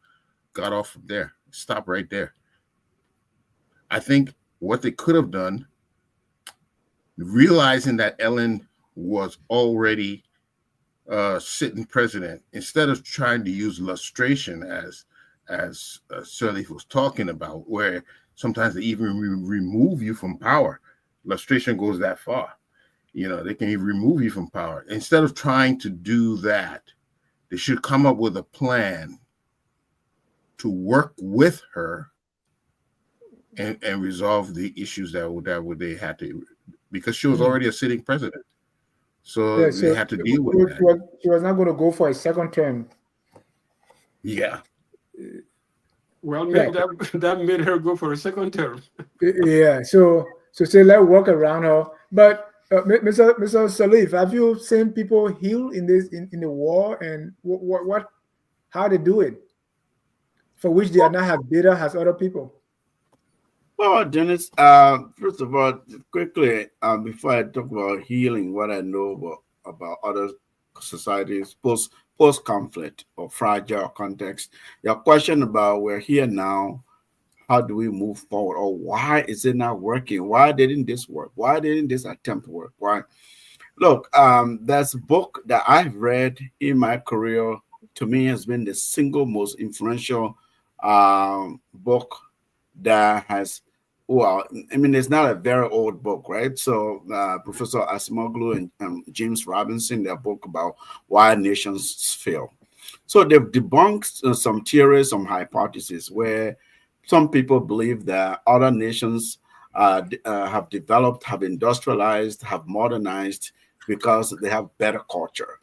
from there. Stop right there. I think what they could have done, realizing that Ellen was already sitting president, instead of trying to use lustration as Sirleaf was talking about, where sometimes they even remove you from power. Lustration goes that far. They can even remove you from power. Instead of trying to do that, they should come up with a plan to work with her and resolve the issues that they had to because she was already a sitting president. So Yeah, they so had to deal with that. she was not going to go for a second term. Yeah. Well, Yeah, that made her go for a second term. yeah. So say let's work around her. But Mr. Salif, have you seen people heal in this in the war, and what how they do it, for which they are not as bitter as other people? Well, Dennis, first of all, quickly, before I talk about healing, what I know about other societies post conflict or fragile context, your question about we're here now, how do we move forward, or why is it not working? Why didn't this work? Why didn't this attempt work? Why? Look, there's a book that I've read in my career. To me, has been the single most influential book that has, well, I mean, it's not a very old book, right? So Professor Asimoglu and James Robinson, their book about why nations fail. So they've debunked some theories, some hypotheses where some people believe that other nations have developed, have industrialized, have modernized because they have better culture.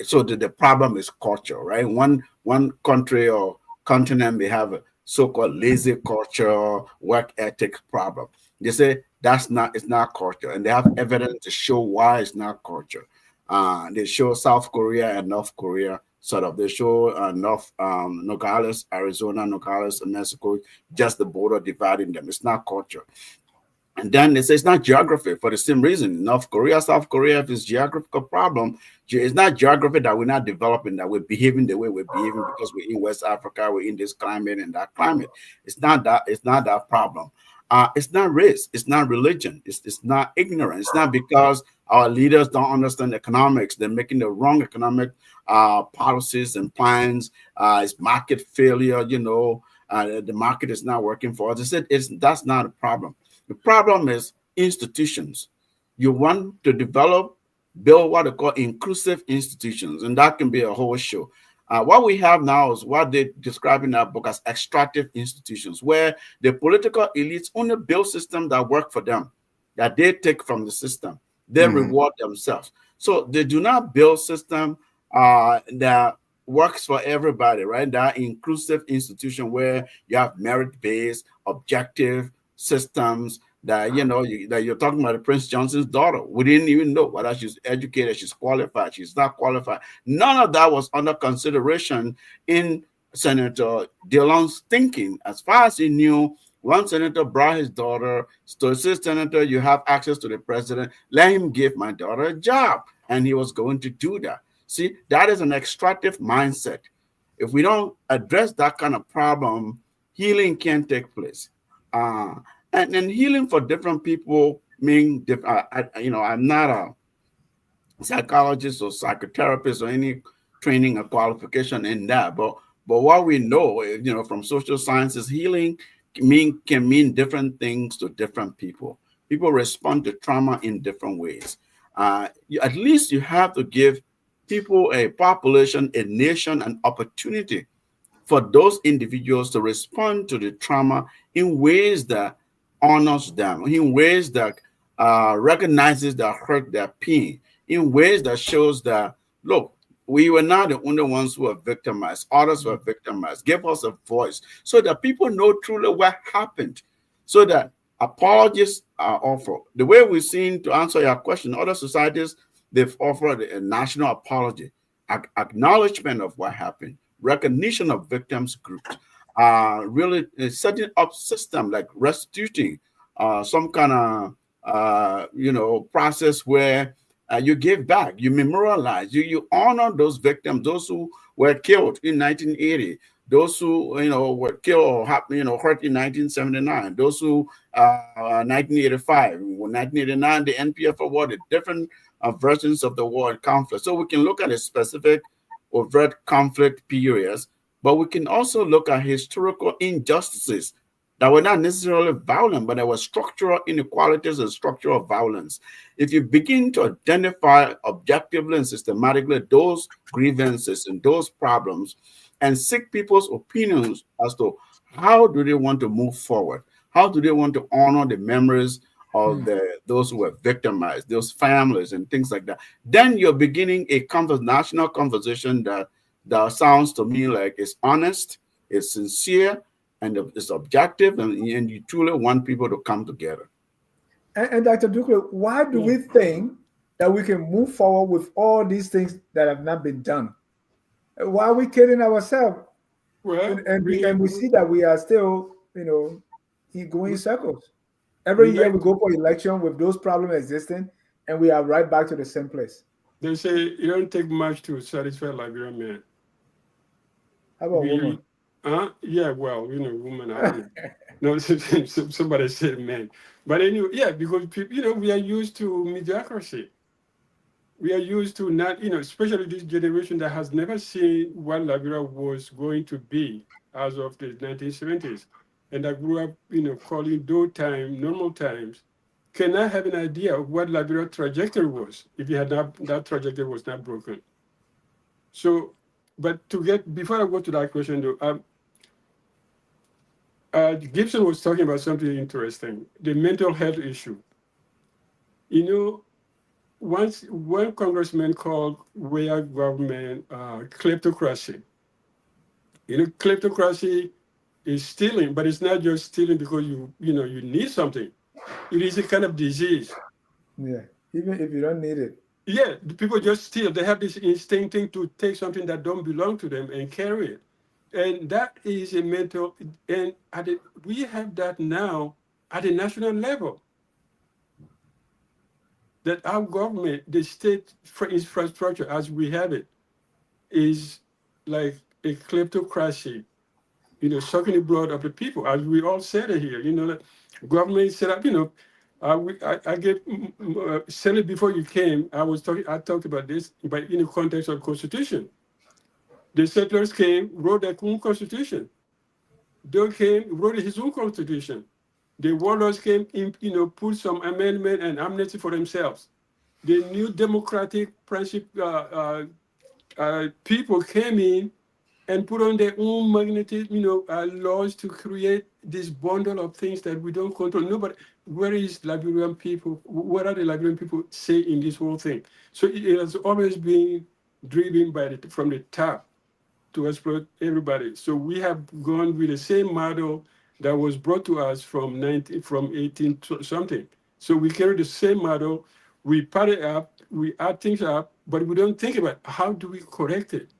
So the problem is culture, right? One country or continent may have a so-called lazy culture, work ethic problem. They say it's not culture, and they have evidence to show why it's not culture. They show South Korea and North Korea sort of. They show North Nogales, Arizona, Nogales, Mexico, just the border dividing them. It's not culture. And then they say it's not geography for the same reason. North Korea, South Korea, if it's geographical problem, it's not geography that we're not developing, that we're behaving the way we're behaving because we're in West Africa, we're in this climate and that climate. It's not that problem. It's not race, it's not religion, it's not ignorance. It's not because our leaders don't understand economics, they're making the wrong economic policies and plans. It's market failure, the market is not working for us. They said that's not a problem. The problem is institutions. You want to build what they call inclusive institutions, and that can be a whole show. What we have now is what they describe in that book as extractive institutions, where the political elites only build systems that work for them, that they take from the system. They reward themselves. So they do not build system that works for everybody, right? That inclusive institution where you have merit-based, objective systems that that you're talking about. Prince Johnson's daughter, we didn't even know whether she's educated, she's qualified, she's not qualified. None of that was under consideration in Senator Dillon's thinking. As far as he knew, one senator brought his daughter to say, Senator, you have access to the president, let him give my daughter a job. And he was going to do that. See, that is an extractive mindset. If we don't address that kind of problem, healing can't take place. And healing for different people mean different. I'm not a psychologist or psychotherapist or any training or qualification in that, but what we know, from social sciences, healing can mean different things to different people. People respond to trauma in different ways. At least you have to give people, a population, a nation, an opportunity for those individuals to respond to the trauma in ways that honors them, in ways that recognizes their hurt, their pain, in ways that shows that, look, we were not the only ones who were victimized. Others were victimized. Give us a voice so that people know truly what happened, so that apologies are offered. The way we've seen, to answer your question, other societies, they've offered a national apology, acknowledgement of what happened, recognition of victims groups, really setting up system like restituting, some kind of process where you give back, you memorialize, you honor those victims, those who were killed in 1980, those who were killed or hurt in 1979, those who 1985, 1989, the NPF awarded different versions of the war and conflict. So we can look at a specific overt conflict periods, but we can also look at historical injustices that were not necessarily violent, but there were structural inequalities and structural violence. If you begin to identify objectively and systematically those grievances and those problems and seek people's opinions as to how do they want to move forward, how do they want to honor the memories or those who were victimized, those families and things like that. Then you're beginning a national conversation that sounds to me like it's honest, it's sincere, and it's objective, and you truly want people to come together. And Dr. Duque, why do we think that we can move forward with all these things that have not been done? Why are we kidding ourselves? Well, And we see that we are still, going in circles. Every year we go for election with those problems existing, and we are right back to the same place. They say it don't take much to satisfy Liberian man. How about women? Yeah, well, women, I don't know. No, somebody said men. But anyway, yeah, because people, we are used to mediocrity. We are used to not, especially this generation that has never seen what Liberia was going to be as of the 1970s. And I grew up, calling those time normal times, cannot have an idea of what Liberia trajectory was if that trajectory was not broken. So, but before I go to that question though, Gibson was talking about something interesting, the mental health issue. One congressman called Weah government kleptocracy. Kleptocracy is stealing, but it's not just stealing because you need something. It is a kind of disease. Yeah, even if you don't need it. Yeah, the people just steal. They have this instinct to take something that don't belong to them and carry it. And that is a mental, and we have that now at a national level. That our government, the state infrastructure as we have it, is like a kleptocracy, sucking the blood of the people, as we all said it here. That government set up, I gave, Senate before you came, I talked about this, but in the context of Constitution. The settlers came, wrote their own Constitution. They came, wrote his own Constitution. The warlords came in, put some amendment and amnesty for themselves. The new democratic people came in and put on their own magnetic, laws to create this bundle of things that we don't control. Nobody, where is Liberian people? What are the Liberian people say in this whole thing? So it has always been driven from the top to exploit everybody. So we have gone with the same model that was brought to us from 18 something. So we carry the same model, we pad it up, we add things up, but we don't think about how do we correct it?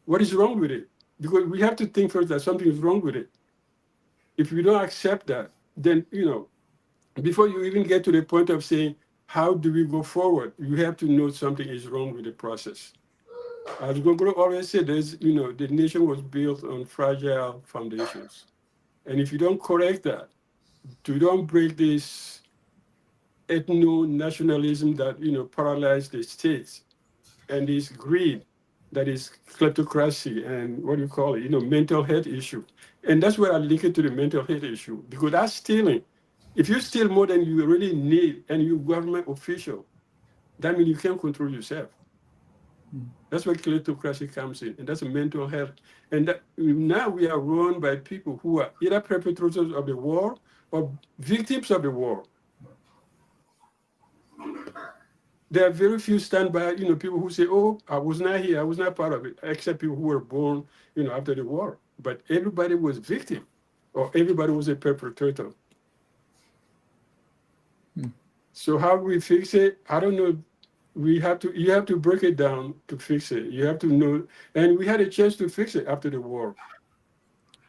What is wrong with it? Because we have to think first that something is wrong with it. If we don't accept that, then, before you even get to the point of saying, how do we go forward? You have to know something is wrong with the process. As Gogoro always said, the nation was built on fragile foundations. And if you don't correct that, you don't break this ethno-nationalism that, paralyzed the states, and this greed that is kleptocracy and what do you call it, mental health issue. And that's where I link it to the mental health issue, because that's stealing. If you steal more than you really need and you're government official, that means you can't control yourself. That's where kleptocracy comes in, and that's a mental health. And now we are run by people who are either perpetrators of the war or victims of the war. There are very few standby, people who say, "Oh, I was not here, I was not part of it," except people who were born, after the war. But everybody was victim, or everybody was a perpetrator. So how do we fix it? I don't know. You have to break it down to fix it. You have to know, and we had a chance to fix it after the war.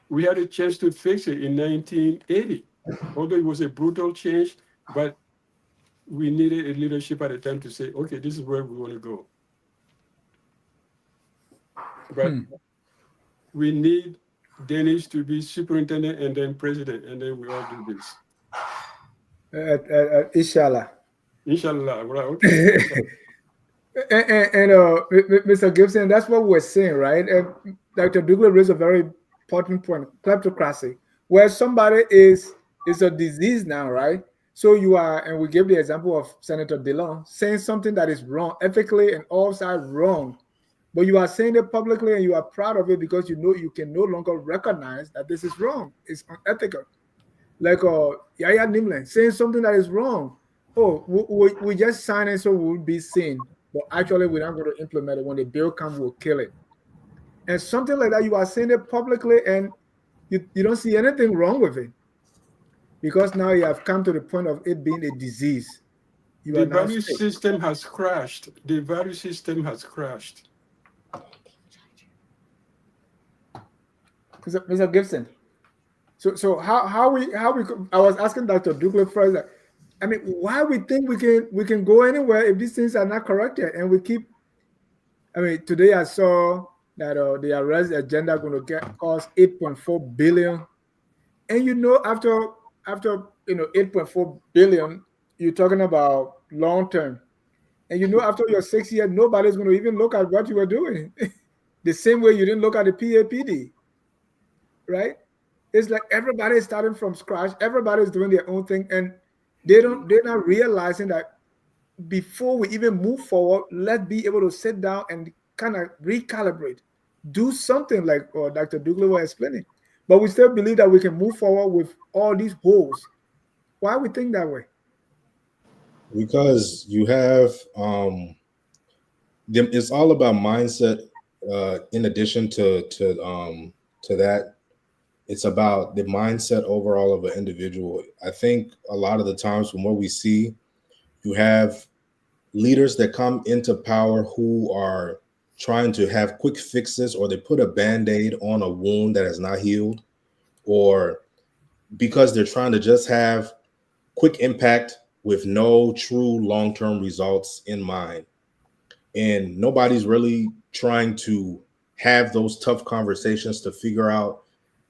We had a chance to fix it in 1980, although it was a brutal change, but we needed a leadership at the time to say, okay, this is where we want to go. But we need Dennis to be superintendent and then president, and then we all do this. Inshallah. Inshallah, right? Okay. And Mr. Gibson, that's what we're saying, right? And Dr. Douglas raised a very important point: kleptocracy, where somebody is a disease now, right? So you are, and we gave the example of Senator Dillon saying something that is wrong, ethically and all sides wrong, but you are saying it publicly and you are proud of it because you know you can no longer recognize that this is wrong. It's unethical. like Yaya Nimland saying something that is wrong. Oh, we just sign it so we'll be seen, but actually we're not going to implement it. When the bill comes, we'll kill it. And something like that, you are saying it publicly, and you don't see anything wrong with it because now you have come to the point of it being a disease. You The are now value sick. system has crashed. The value system has crashed. Mr. Gibson. So how we I was asking Dr. Douglas first. That, I mean, why we think we can go anywhere if these things are not corrected, and we keep. I mean, today I saw that the arrest agenda going to get cost 8.4 billion, and after 8.4 billion, you're talking about long term, and after your 6 years, nobody's going to even look at what you were doing, the same way you didn't look at the PAPD, right? It's like everybody is starting from scratch. Everybody's doing their own thing, and they're not realizing that before we even move forward, let's be able to sit down and kind of recalibrate, do something like Dr. Douglas was explaining. But we still believe that we can move forward with all these holes. Why we think that way? Because you have it's all about mindset. In addition to that, it's about the mindset overall of an individual. I think a lot of the times from what we see, you have leaders that come into power who are trying to have quick fixes, or they put a band-aid on a wound that has not healed, or because they're trying to just have quick impact with no true long-term results in mind. And nobody's really trying to have those tough conversations to figure out,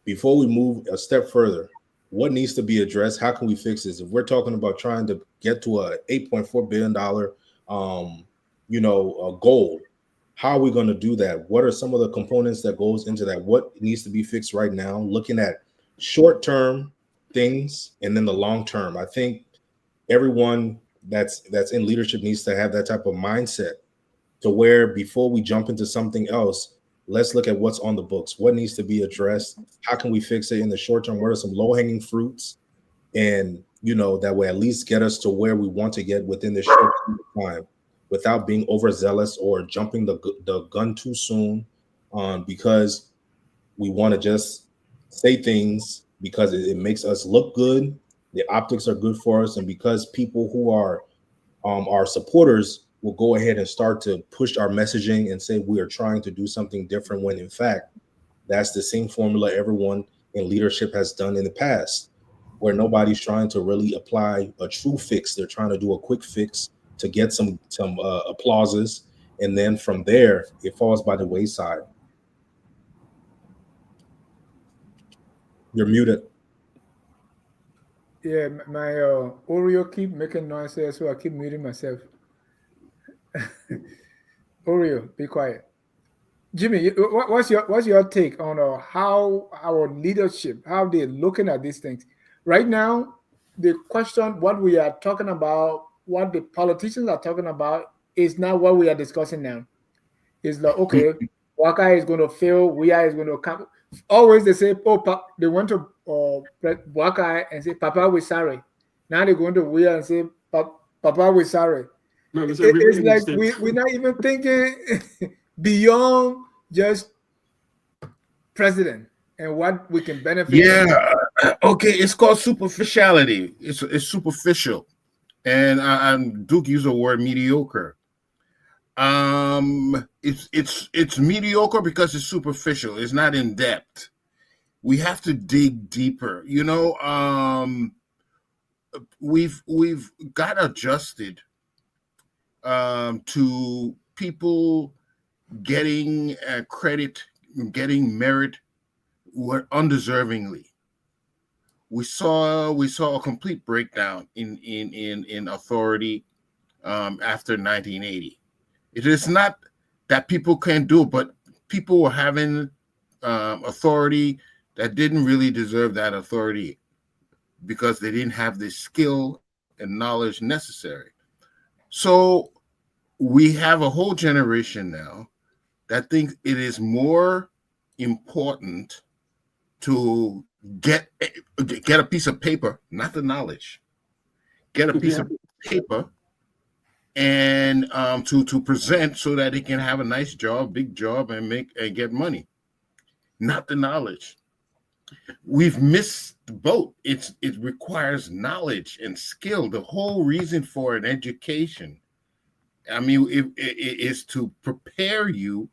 before we move a step further, what needs to be addressed. How can we fix this? If we're talking about trying to get to a $8.4 billion a goal, how are we going to do that? What are some of the components that goes into that? What needs to be fixed right now? Looking at short-term things and then the long term. I think everyone that's in leadership needs to have that type of mindset, to where before we jump into something else, let's look at what's on the books, what needs to be addressed, how can we fix it in the short term, what are some low-hanging fruits, and that way at least get us to where we want to get within the short time, without being overzealous or jumping the gun too soon, because we want to just say things because it makes us look good, the optics are good for us, and because people who are our supporters will go ahead and start to push our messaging and say we are trying to do something different, when in fact that's the same formula everyone in leadership has done in the past, where nobody's trying to really apply a true fix. They're trying to do a quick fix to get some applauses, and then from there it falls by the wayside. You're muted. Yeah, my Oreo keep making noises, so I keep muting myself. Oreo, be quiet. Jimmy, what's your take on how our leadership, how they're looking at these things right now? The question, what we are talking about, what the politicians are talking about, is not what we are discussing now. It's like, okay, Waka is going to fail, Wia is going to come. Always they say, oh, they went to Waka and say, Papa, we sorry. Now they're going to Wia and say, Papa, we sorry. No, it's a It's really like mistake. we're not even thinking beyond just president and what we can benefit from. Yeah. Okay. It's called superficiality. It's superficial, and Duke used the word mediocre. It's mediocre because it's superficial. It's not in depth. We have to dig deeper. We've got adjusted to people getting credit, getting merit, were undeservingly. We saw a complete breakdown in authority after 1980. It is not that people can't do it, but people were having authority that didn't really deserve that authority because they didn't have the skill and knowledge necessary. So we have a whole generation now that thinks it is more important to get a piece of paper, not the knowledge. Get a piece Yeah. of paper and to present so that he can have a nice job, big job, and get money, not the knowledge. We've missed the boat. It requires knowledge and skill. The whole reason for an education, I mean, it is to prepare you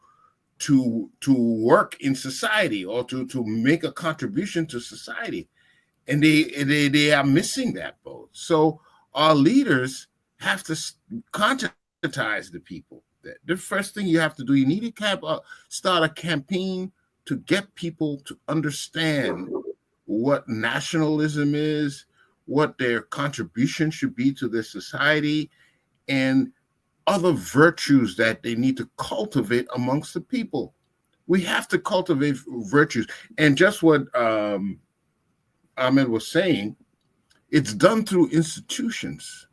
to work in society or to make a contribution to society, and they are missing that boat. So our leaders have to conscientize the people. The first thing you have to do, you need to start a campaign to get people to understand what nationalism is, what their contribution should be to the society, and other virtues that they need to cultivate amongst the people. We have to cultivate virtues. And just what Ahmed was saying, it's done through institutions.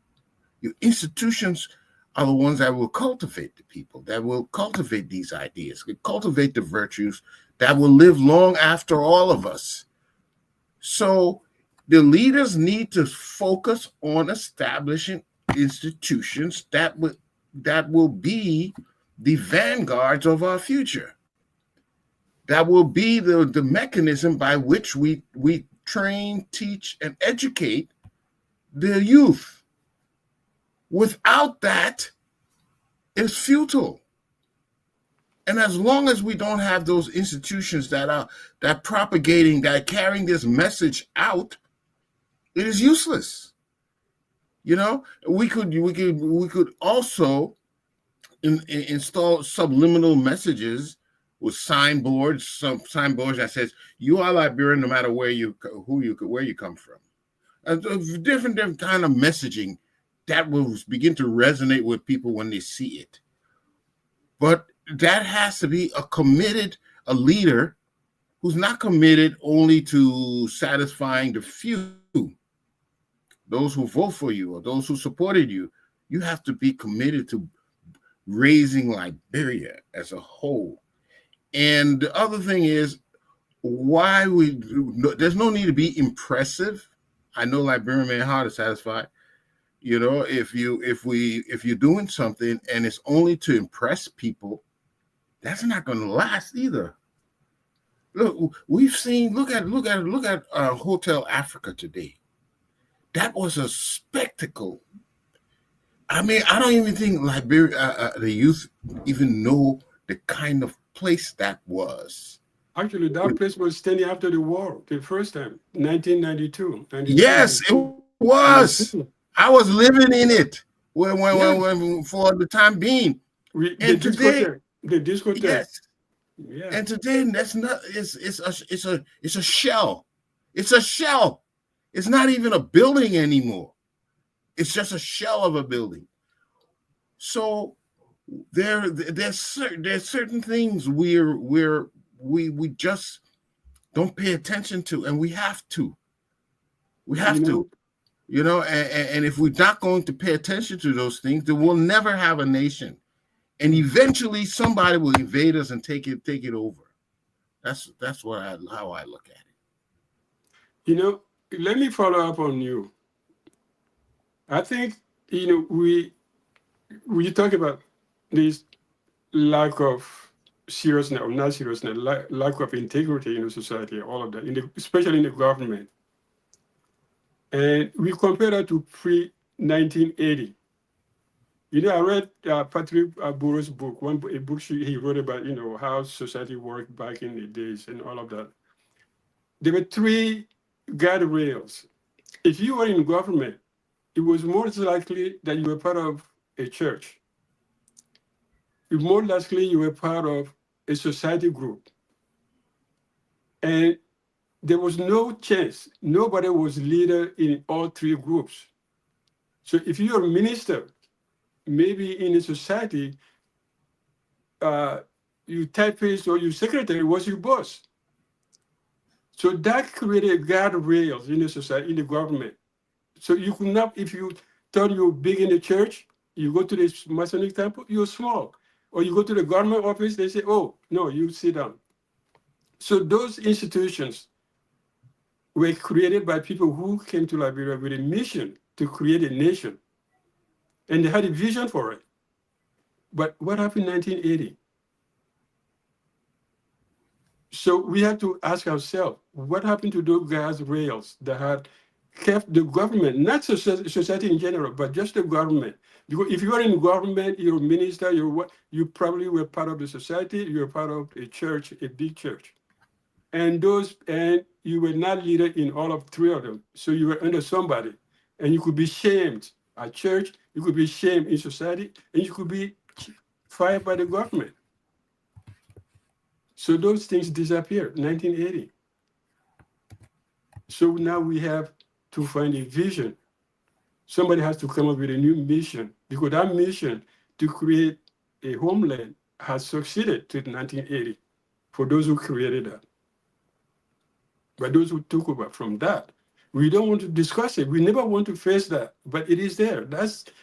Your institutions are the ones that will cultivate the people, that will cultivate these ideas, cultivate the virtues that will live long after all of us. So the leaders need to focus on establishing institutions that will be the vanguards of our future. That will be the mechanism by which we train, teach, and educate the youth. Without that, it's futile. And as long as we don't have those institutions that are propagating, that are carrying this message out, it is useless. You know, we could also install subliminal messages with signboards, some signboards that says "You are Liberian, no matter where you come from." Different kind of messaging that will begin to resonate with people when they see it. But that has to be a leader who's not committed only to satisfying the few, those who vote for you or those who supported you. You have to be committed to raising Liberia as a whole. And the other thing is, there's no need to be impressive. I know Liberian men hard to satisfy. You know, if you're doing something and it's only to impress people, that's not going to last either. Look, we've seen. Look at Hotel Africa today. That was a spectacle. I mean, I don't even think Liberia, the youth, even know the kind of place that was. Actually, that place was standing after the war, the first time, 1992. Yes, it was. I was living in it when for the time being. The discotheque. Yes. Yeah. And today that's not. It's a shell. It's a shell. It's not even a building anymore. It's just a shell of a building. So there's certain things we just don't pay attention to, and we have to. You know, and if we're not going to pay attention to those things, then we'll never have a nation. And eventually somebody will invade us and take it over. That's how I look at it. You know, let me follow up on you. I think, you know, we talk about this lack of seriousness, or not seriousness, lack of integrity in the society, all of that, especially in the government. And we compare that to pre-1980. You know, I read Patrick Bourreau's book, a book he wrote about, you know, how society worked back in the days and all of that. There were 3 guardrails. If you were in government, it was more likely that you were part of a church. More likely you were part of a society group. And there was no chance. Nobody was leader in all 3 groups. So if you're a minister, maybe in a society, your typist or your secretary was your boss. So that created guardrails in the society, in the government. So you could not, if you thought you were big in the church, you go to the Masonic temple, you're small. Or you go to the government office, they say, oh, no, you sit down. So those institutions were created by people who came to Liberia with a mission to create a nation. And they had a vision for it. But what happened in 1980? So we have to ask ourselves, what happened to those guys' rails that had kept the government, not society in general, but just the government? Because if you are in government, you're a minister, you probably were part of the society, you're part of a church, a big church. And you were not leader in all of three of them. So you were under somebody. And you could be shamed at church, you could be shamed in society, and you could be fired by the government. So those things disappeared, 1980. So now we have to find a vision. Somebody has to come up with a new mission, because that mission to create a homeland has succeeded to 1980 for those who created that. But those who took over from that, we don't want to discuss it. We never want to face that, but it is there.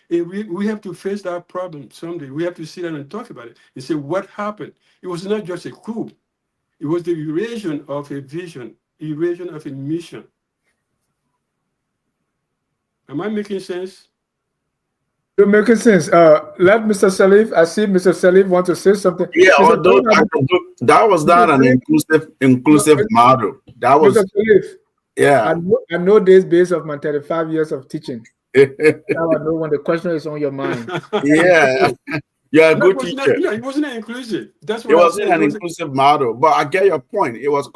We have to face that problem someday. We have to sit down and talk about it and say what happened. It was not just a coup. It was the erosion of a vision, erosion of a mission. Am I making sense? You're making sense. Let Mr. Salif, I see Mr. Salif want to say something. Yeah, Mr. although that was not an inclusive model. That was, Mr. Salif, yeah. I know this based of my 35 years of teaching. Now I know when the question is on your mind. Yeah. You're a good teacher. It wasn't inclusive. That's what it wasn't an inclusive model, but I get your point. It was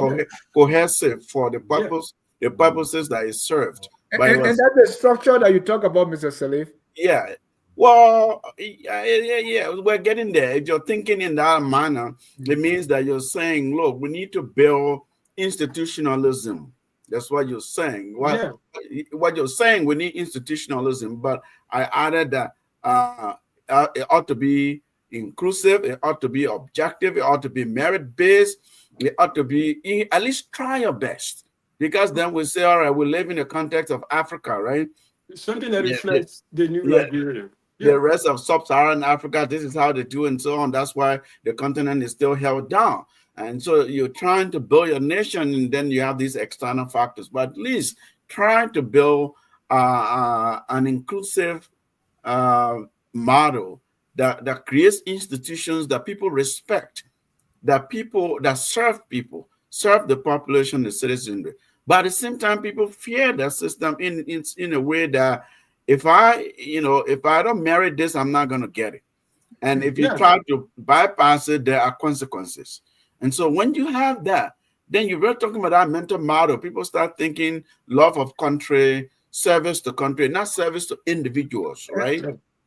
cohesive for the purpose, the purposes that it served. And that's the structure that you talk about, Mr. Salif. Yeah. Well, yeah, we're getting there. If you're thinking in that manner, it means that you're saying, look, we need to build institutionalism. That's what you're saying. What you're saying, we need institutionalism, but I added that it ought to be inclusive, it ought to be objective, it ought to be merit-based, it ought to be, at least try your best. Because then we say, all right, we live in the context of Africa, right? Something that reflects the new Liberia. The rest of sub-Saharan Africa, this is how they do and so on. That's why the continent is still held down. And so you're trying to build your nation, and then you have these external factors. But at least try to build an inclusive model that creates institutions that people respect, that serve the population, the citizenry. But at the same time, people fear that system in a way that if I don't merit this, I'm not going to get it. And if you try to bypass it, there are consequences. And so when you have that, then you're really talking about that mental model. People start thinking love of country, service to country, not service to individuals, right?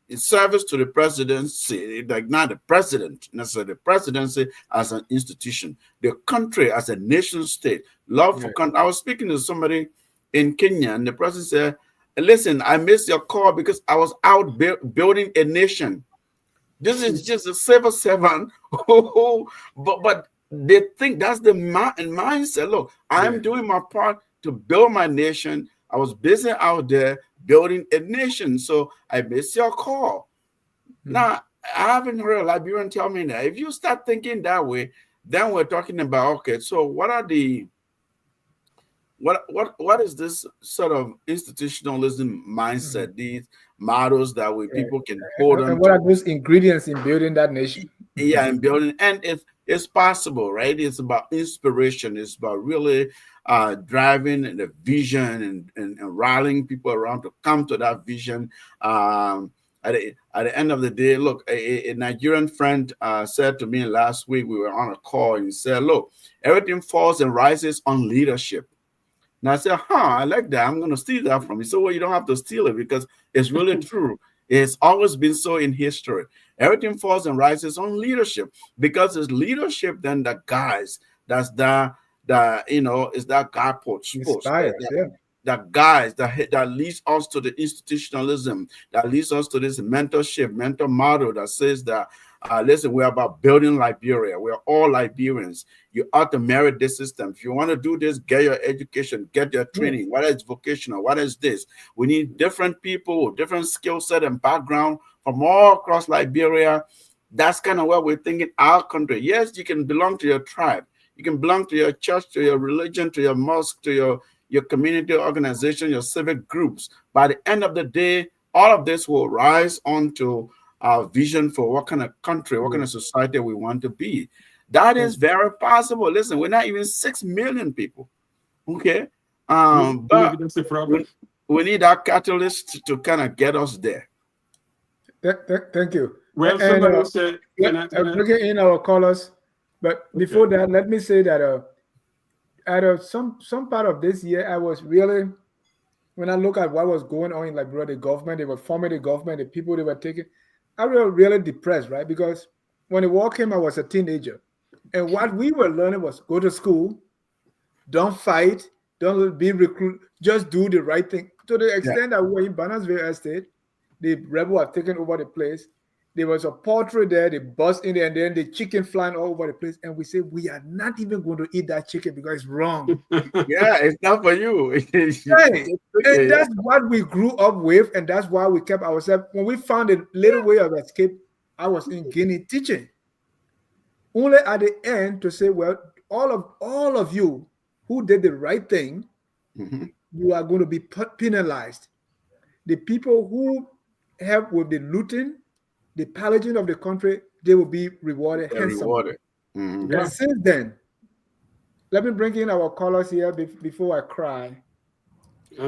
It's service to the presidency, like not the president, necessarily the presidency as an institution, the country as a nation state, love for country. I was speaking to somebody in Kenya, and the president said, listen, I missed your call because I was out building a nation. This is just a civil servant, but they think that's the mindset. Look, I'm doing my part to build my nation. I was busy out there building a nation, so I missed your call. Now, I haven't heard a Liberian tell me that. If you start thinking that way, then we're talking about, okay, so what are the what is this sort of institutionalism mindset, these models that people can hold on and what are those ingredients in building that nation? Yeah, and building, and it's possible, right? It's about inspiration. It's about really driving the vision and rallying people around to come to that vision. At the end of the day, look, a Nigerian friend said to me last week, we were on a call, and he said, look, everything falls and rises on leadership. And I said, I like that. I'm going to steal that from you. So, well, you don't have to steal it because it's really true. It's always been so in history. Everything falls and rises on leadership because it's leadership then that guides. That's is that guidepost. That guides, that leads us to the institutionalism, that leads us to this mental model that says that, listen, we're about building Liberia. We're all Liberians. You ought to merit this system. If you want to do this, get your education, get your training, whether it's vocational, what is this? We need different people with different skill set and background from all across Liberia. That's kind of what we're thinking our country. Yes, you can belong to your tribe. You can belong to your church, to your religion, to your mosque, to your community organization, your civic groups. By the end of the day, all of this will rise onto our vision for what kind of country, what kind of society we want to be. That is very possible. Listen, we're not even 6 million people. Okay. But Maybe that's the problem. we need our catalyst to kind of get us there. Thank you. Well, somebody said, bringing in our callers, but before that, let me say that at some part of this year, I was really, when I look at what was going on in Liberia, the government, they were forming the government, the people they were taking, I was really depressed, right? Because when the war came, I was a teenager. And what we were learning was go to school, don't fight, don't be recruit, just do the right thing. To the extent that we were in Bannersville Estate, the rebel had taken over the place. There was a poultry there, they bust in there, and then the chicken flying all over the place. And we said, we are not even going to eat that chicken because it's wrong. Yeah, it's not for you. Right. And that's what we grew up with, and that's why we kept ourselves. When we found a little way of escape, I was in Guinea teaching. Only at the end to say, well, all of you who did the right thing, you are going to be penalized. The people who help with the looting, the pillaging of the country, they will be rewarded. And since then, let me bring in our callers here before I cry.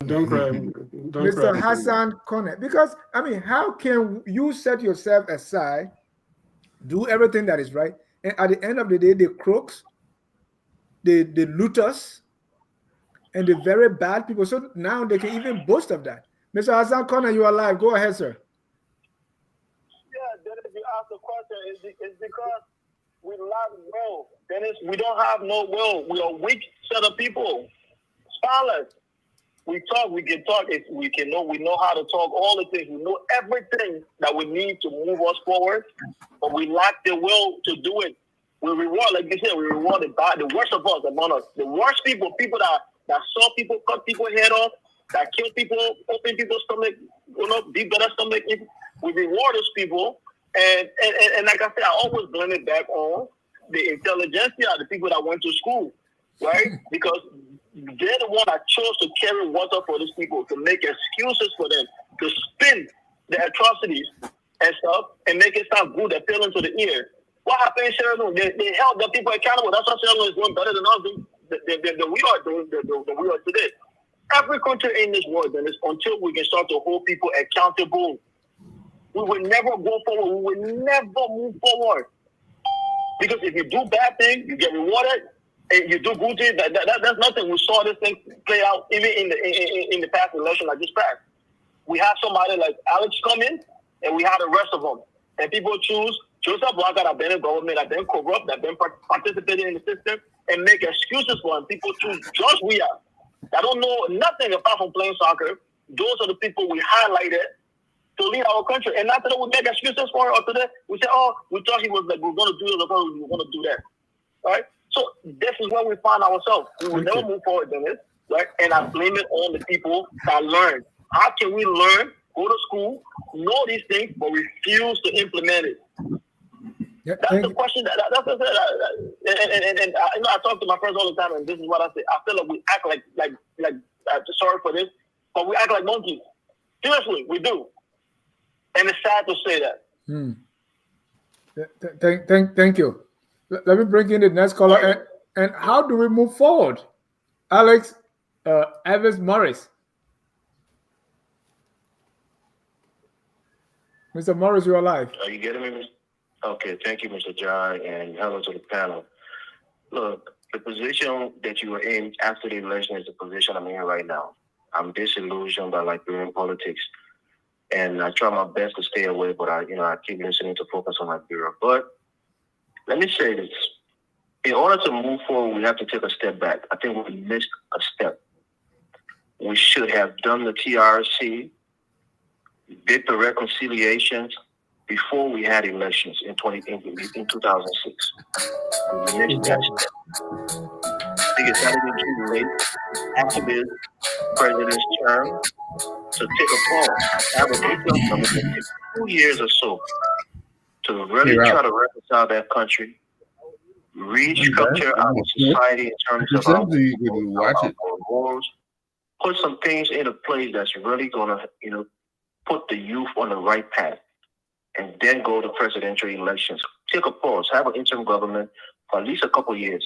Don't cry. Mr. Hassan Kone. Because, I mean, how can you set yourself aside, do everything that is right, and at the end of the day, the crooks, the looters, and the very bad people, so now they can even boast of that. Mr. Hassan Kone, you are live. Go ahead, sir. Dennis, you asked the question, it's because we lack will. Dennis, we don't have no will. We are weak set of people. Spineless. We talk, we can talk. We know how to talk all the things. We know everything that we need to move us forward, but we lack the will to do it. We reward, like you said, we reward the worst of us among us. The worst people that saw people cut people's head off, that kill people, open people's stomach, deep better stomach. We reward those people. And like I said, I always blame it back on the intelligentsia, the people that went to school, right? Because they're the one that chose to carry water for these people, to make excuses for them, to spin the atrocities and stuff and make it sound good and feel into the ear. What happened in Sierra Leone? They held the people accountable. That's why Sierra Leone is doing better than us than we are doing than we are today. Every country in this world, Dennis, until we can start to hold people accountable, we will never go forward. We will never move forward. Because if you do bad things, you get rewarded. And you do good things. That's nothing. We saw this thing play out even in the past election like this past. We have somebody like Alex come in, and we have the rest of them. And people choose Joseph Black that have been in government, that have been corrupt, that have been participating in the system, and make excuses for them. People choose Josh Weah. I don't know nothing apart from playing soccer. Those are the people we highlighted to lead our country. And not today we make excuses for it, or today we say, oh, we thought he was like, we're going to do this, or we're going to do that. Right? So this is where we find ourselves. We will never move forward than this, right? And I blame it on the people that learn. How can we learn, go to school, know these things, but refuse to implement it? Yeah, that's the question. And I talk to my friends all the time, and this is what I say. I feel like we act like sorry for this, but we act like monkeys. Seriously, we do. And it's sad to say that. Thank you. Let me bring in the next caller. And how do we move forward? Alex Evans Morris. Mr. Morris, you're alive. Are you getting me? Okay, thank you, Mr. John, and hello to the panel. Look, the position that you were in after the election is the position I'm in right now. I'm disillusioned by Liberian politics, and I try my best to stay away, but I keep listening to focus on Liberia. But let me say this. In order to move forward, we have to take a step back. I think we missed a step. We should have done the TRC, did the reconciliations before we had elections in 2006. We missed that step. I think it's not even too late after this president's term to take a pause. Have a break 2 years or so to really try to reconcile that country, restructure our society in terms of our morals, put some things into place that's really going to, put the youth on the right path, and then go to presidential elections. Take a pause, have an interim government for at least a couple of years,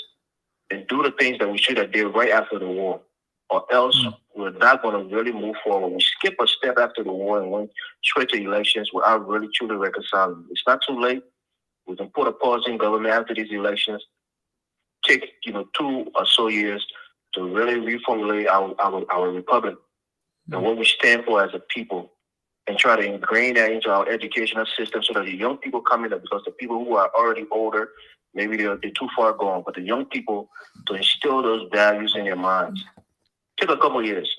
and do the things that we should have did right after the war, or else we're not going to really move forward. We skip a step after the war and went straight to elections without really truly reconciling. It's not too late. We can put a pause in government after these elections, take 2 or so years to really reformulate our republic and what we stand for as a people, and try to ingrain that into our educational system so that the young people come in, because the people who are already older, maybe they're too far gone, but the young people, to instill those values in their minds. Take a couple of years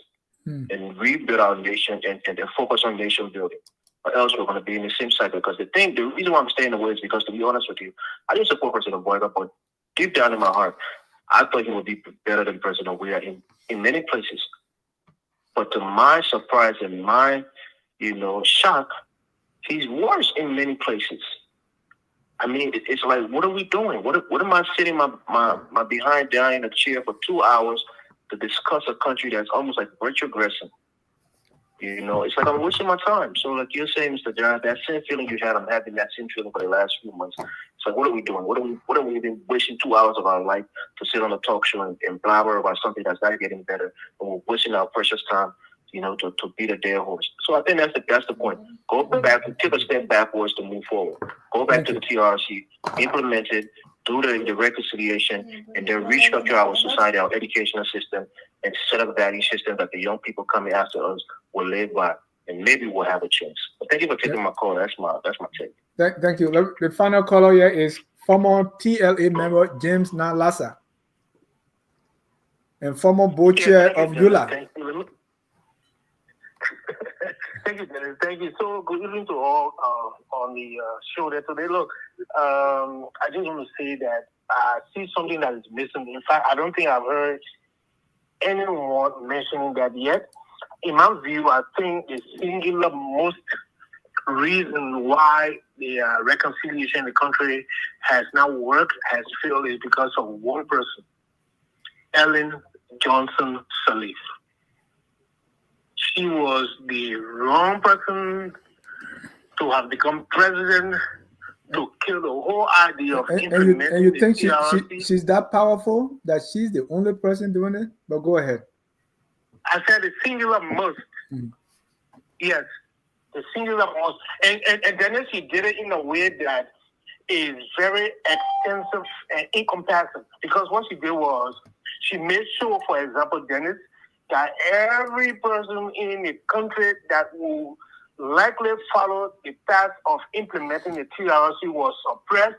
and rebuild our nation and focus on nation building. Or else we're going to be in the same cycle. Because the reason why I'm staying away is because, to be honest with you, I didn't support President Boyka, but deep down in my heart, I thought he would be better than President Weah in many places. But to my surprise and my shock, he's worse in many places. I mean, it's like, what are we doing? What am I sitting my behind down in a chair for 2 hours to discuss a country that's almost like retrogressing? It's like I'm wasting my time. So like you're saying, Mr. John, that same feeling you had, I'm having that same feeling for the last few months. It's like, what are we doing? What are we even wasting 2 hours of our life to sit on a talk show and blabber about something that's not getting better, and we're wasting our precious time, to beat a dead horse. So I think that's the point. Go back, take a step backwards to move forward. Go back to the TRC, implement it, do the reconciliation, and then restructure our society, our educational system, and set up a value system that the young people coming after us will live by, and maybe we'll have a chance. But thank you for taking my call. That's my take. Thank you. The final caller here is former TLA member James Nalasa and former board chair of ULA. Thank you, Dennis. Thank you. So good evening to all on the show there today. Look, I just want to say that I see something that is missing. In fact, I don't think I've heard anyone mentioning that yet. In my view, I think the singular most reason why the reconciliation in the country has not worked, has failed, is because of one person, Ellen Johnson Sirleaf. She was the wrong person to have become president, to kill the whole idea of implementing. And you think she's that powerful that she's the only person doing it? But go ahead. I said the singular most. Yes, the singular most. And then she did it in a way that is very extensive and encompassing. Because what she did was, she made sure, for example, Dennis, that every person in the country that will likely follow the path of implementing the TRC was suppressed,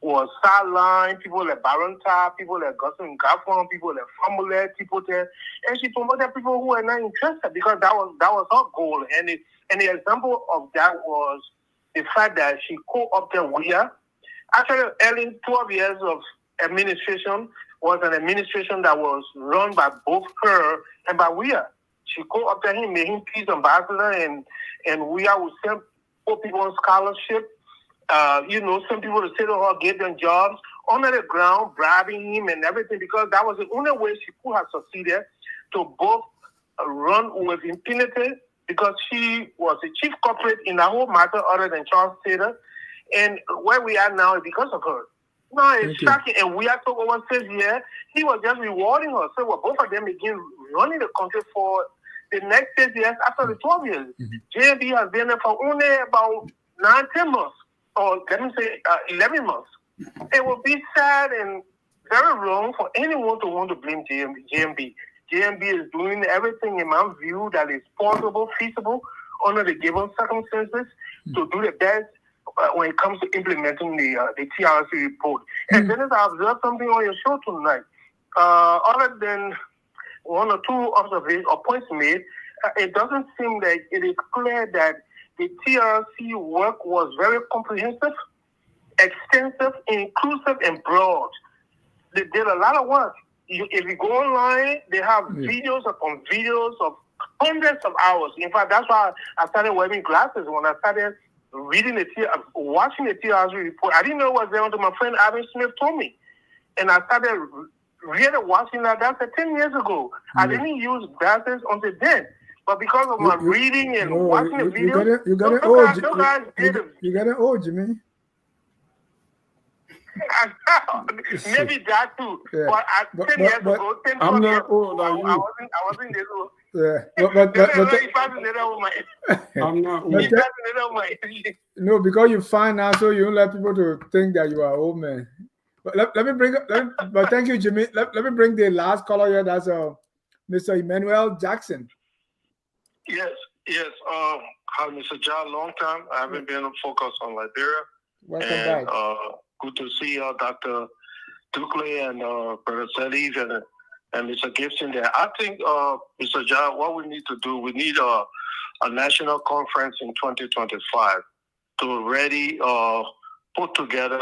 was sidelined. People like Barronta, people like Gustin Gaffron, people like Famulette, people there, and she promoted people who were not interested, because that was her goal. And the example of that was the fact that she co-opted Weah. Actually, Ellen, 12 years of administration was an administration that was run by both her and by Weah. She co-opted him, made him peace ambassador, and Weah would send people on scholarship. Some people to say to her, gave them jobs under the ground, bribing him and everything, because that was the only way she could have succeeded to both run with impunity, because she was the chief culprit in the whole matter other than Charles Taylor. And where we are now is because of her. No, it's shocking. And we are took over 6 years. He was just rewarding her. So both of them begin running the country for the next 6 years after the 12 years. JMB has been there for only about 9-10 months, or let me say 11 months. It would be sad and very wrong for anyone to want to blame JMB. JMB is doing everything, in my view, that is possible, feasible, under the given circumstances, to do the best when it comes to implementing the TRC report. And then I observed something on your show tonight. Other than one or two observations or points made, it doesn't seem like it is clear that the TRC work was very comprehensive, extensive, inclusive, and broad. They did a lot of work. If you go online, they have videos upon videos of hundreds of hours. In fact, that's why I started wearing glasses when I started watching the TRC report. I didn't know what was there until my friend Adam Smith told me. And I started really watching that. That's 10 years ago. I didn't use glasses until then. But because of my reading and watching the videos, you got it. those guys did it. You got it. Oh, Jimmy. Maybe that too. Yeah. But 10 years ago, 10 I'm years not old ago, like you. I wasn't this old. Yeah. I'm not old. No, because you find out, so you don't let people to think that you are old man. But let me bring up. But thank you, Jimmy. Let me bring the last caller here. That's Mr. Emmanuel Jackson. Yes. Hi, Mr. John. Long time. I haven't been focused on Liberia. Welcome back. Good to see Dr. Dukley and Brother Salif and Mr. Gibson there. I think, Mr. John, what we need to do, we need a national conference in 2025 to ready put together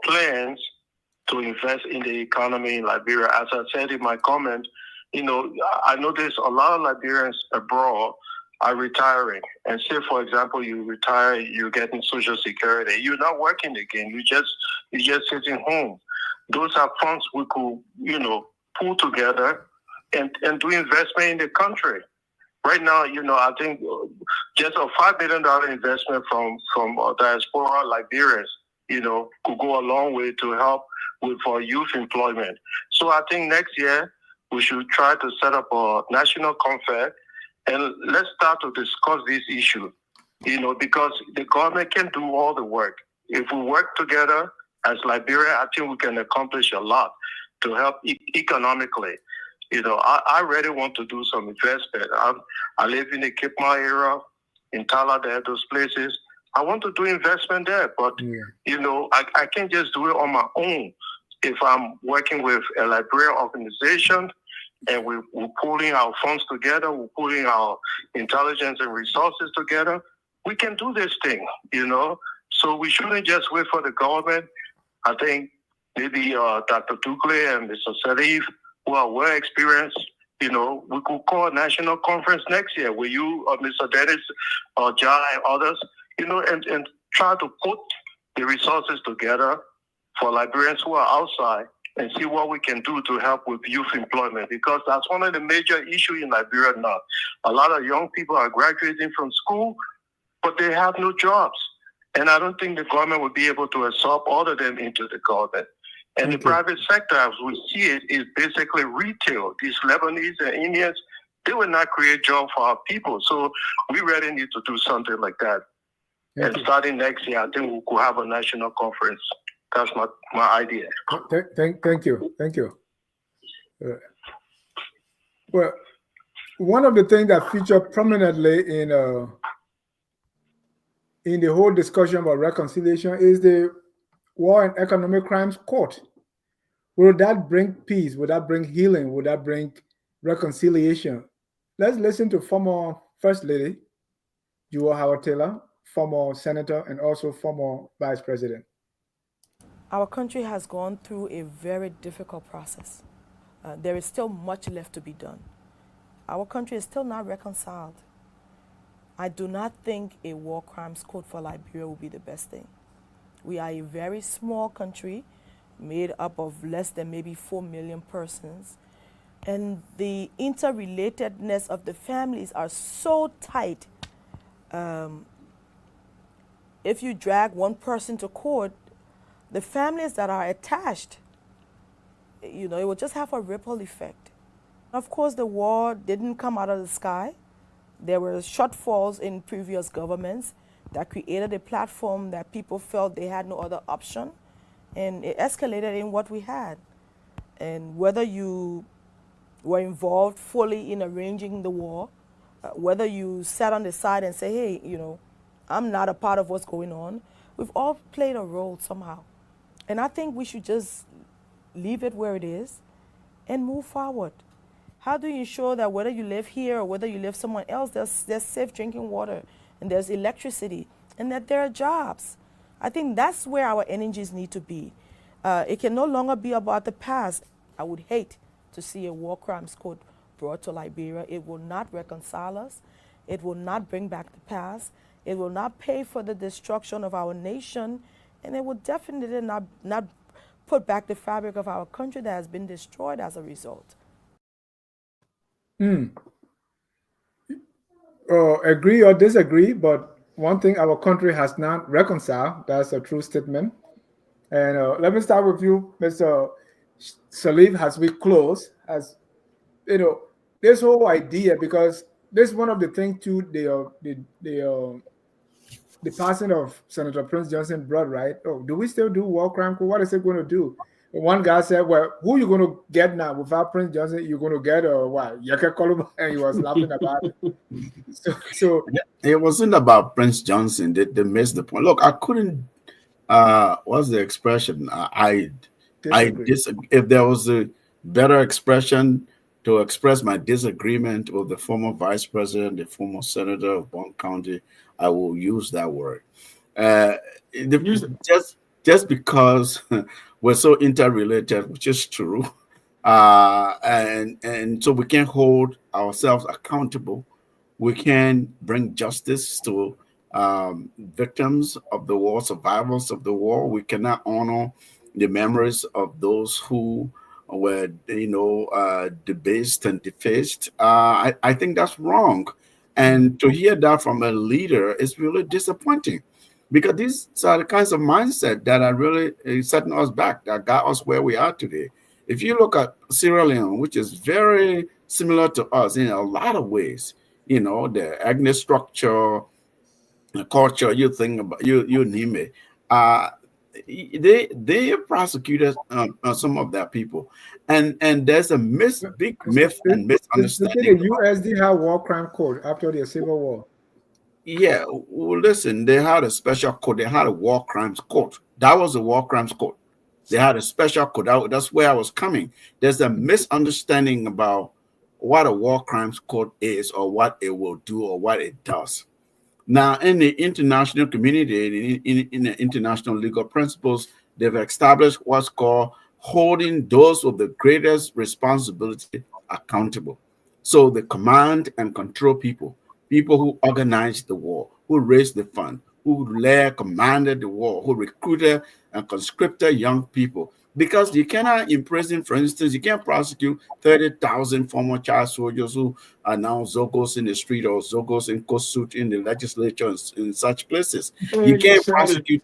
plans to invest in the economy in Liberia. As I said in my comment, I notice a lot of Liberians abroad are retiring. And say, for example, you retire, you're getting Social Security. You're not working again. You're just sitting home. Those are funds we could, pull together and do investment in the country. Right now, I think just a $5 billion investment from diaspora Liberians, could go a long way to help for youth employment. So I think next year we should try to set up a national conference and let's start to discuss this issue, because the government can do all the work. If we work together as Liberia, I think we can accomplish a lot to help economically. I really want to do some investment. I live in the Cape Mount area, in Tala, there, those places. I want to do investment there, but, I can't just do it on my own. If I'm working with a Liberian organization and we're pulling our funds together, we're pulling our intelligence and resources together, we can do this thing, So we shouldn't just wait for the government. I think maybe Dr. Dukley and Mr. Salif, who are well experienced, we could call a national conference next year with you, Mr. Dennis, John, and others, and try to put the resources together for Liberians who are outside and see what we can do to help with youth employment, because that's one of the major issues in Liberia now. A lot of young people are graduating from school, but they have no jobs. And I don't think the government will be able to absorb all of them into the government. And the private sector, as we see it, is basically retail. These Lebanese and Indians, they will not create jobs for our people. So we really need to do something like that. And starting next year, I think we could have a national conference. That's my idea. Thank you. Well, one of the things that featured prominently in the whole discussion about reconciliation is the War and Economic Crimes Court. Will that bring peace? Will that bring healing? Will that bring reconciliation? Let's listen to former First Lady, Jewel Howard Taylor, former Senator, and also former Vice President. Our country has gone through a very difficult process. There is still much left to be done. Our country is still not reconciled. I do not think a war crimes code for Liberia will be the best thing. We are a very small country made up of less than maybe 4 million persons. And the interrelatedness of the families are so tight. If you drag one person to court, the families that are attached, it will just have a ripple effect. Of course, the war didn't come out of the sky. There were shortfalls in previous governments that created a platform that people felt they had no other option. And it escalated in what we had. And whether you were involved fully in arranging the war, whether you sat on the side and say, hey, I'm not a part of what's going on, we've all played a role somehow. And I think we should just leave it where it is and move forward. How do you ensure that whether you live here or whether you live somewhere else, there's safe drinking water and there's electricity and that there are jobs? I think that's where our energies need to be. It can no longer be about the past. I would hate to see a war crimes code brought to Liberia. It will not reconcile us. It will not bring back the past. It will not pay for the destruction of our nation. And it will definitely not put back the fabric of our country that has been destroyed as a result. Agree or disagree, but one thing our country has not reconciled, that's a true statement. And let me start with you, Mr. Salif, as we close, as you know, this whole idea, because this is one of the things too, the passing of Senator Prince Johnson brought, right? Oh, do we still do war crime court? What is it going to do? And one guy said, well, who you going to get now? Without Prince Johnson, you're going to get what? Yaka Koluba, and he was laughing about it. So It wasn't about Prince Johnson. They missed the point. Look, I couldn't. What's the expression? I disagree. If there was a better expression to express my disagreement with the former vice president, the former senator of Bond County, I will use that word. Just because we're so interrelated, which is true, and so we can't hold ourselves accountable. We can bring justice to victims of the war, survivors of the war. We cannot honor the memories of those who were, debased and defaced. I think that's wrong. And to hear that from a leader is really disappointing, because these are the kinds of mindset that are really setting us back, that got us where we are today. If you look at Sierra Leone, which is very similar to us in a lot of ways, the ethnic structure, the culture, you think about, you name it. They prosecuted some of their people, and there's a big myth and misunderstanding. The USD had war crime code after the Civil War. Yeah, well, listen, they had a special code. They had a war crimes court. That was a war crimes court. They had a special code. That's where I was coming. There's a misunderstanding about what a war crimes court is, or what it will do, or what it does. Now, in the international community, in the international legal principles, they've established what's called holding those with the greatest responsibility accountable. So the command and control people who organized the war, who raised the fund, who commanded the war, who recruited and conscripted young people. Because you cannot imprison, for instance, you can't prosecute 30,000 former child soldiers who are now Zogos in the street, or Zogos in Kosut in the legislature in such places. You can't prosecute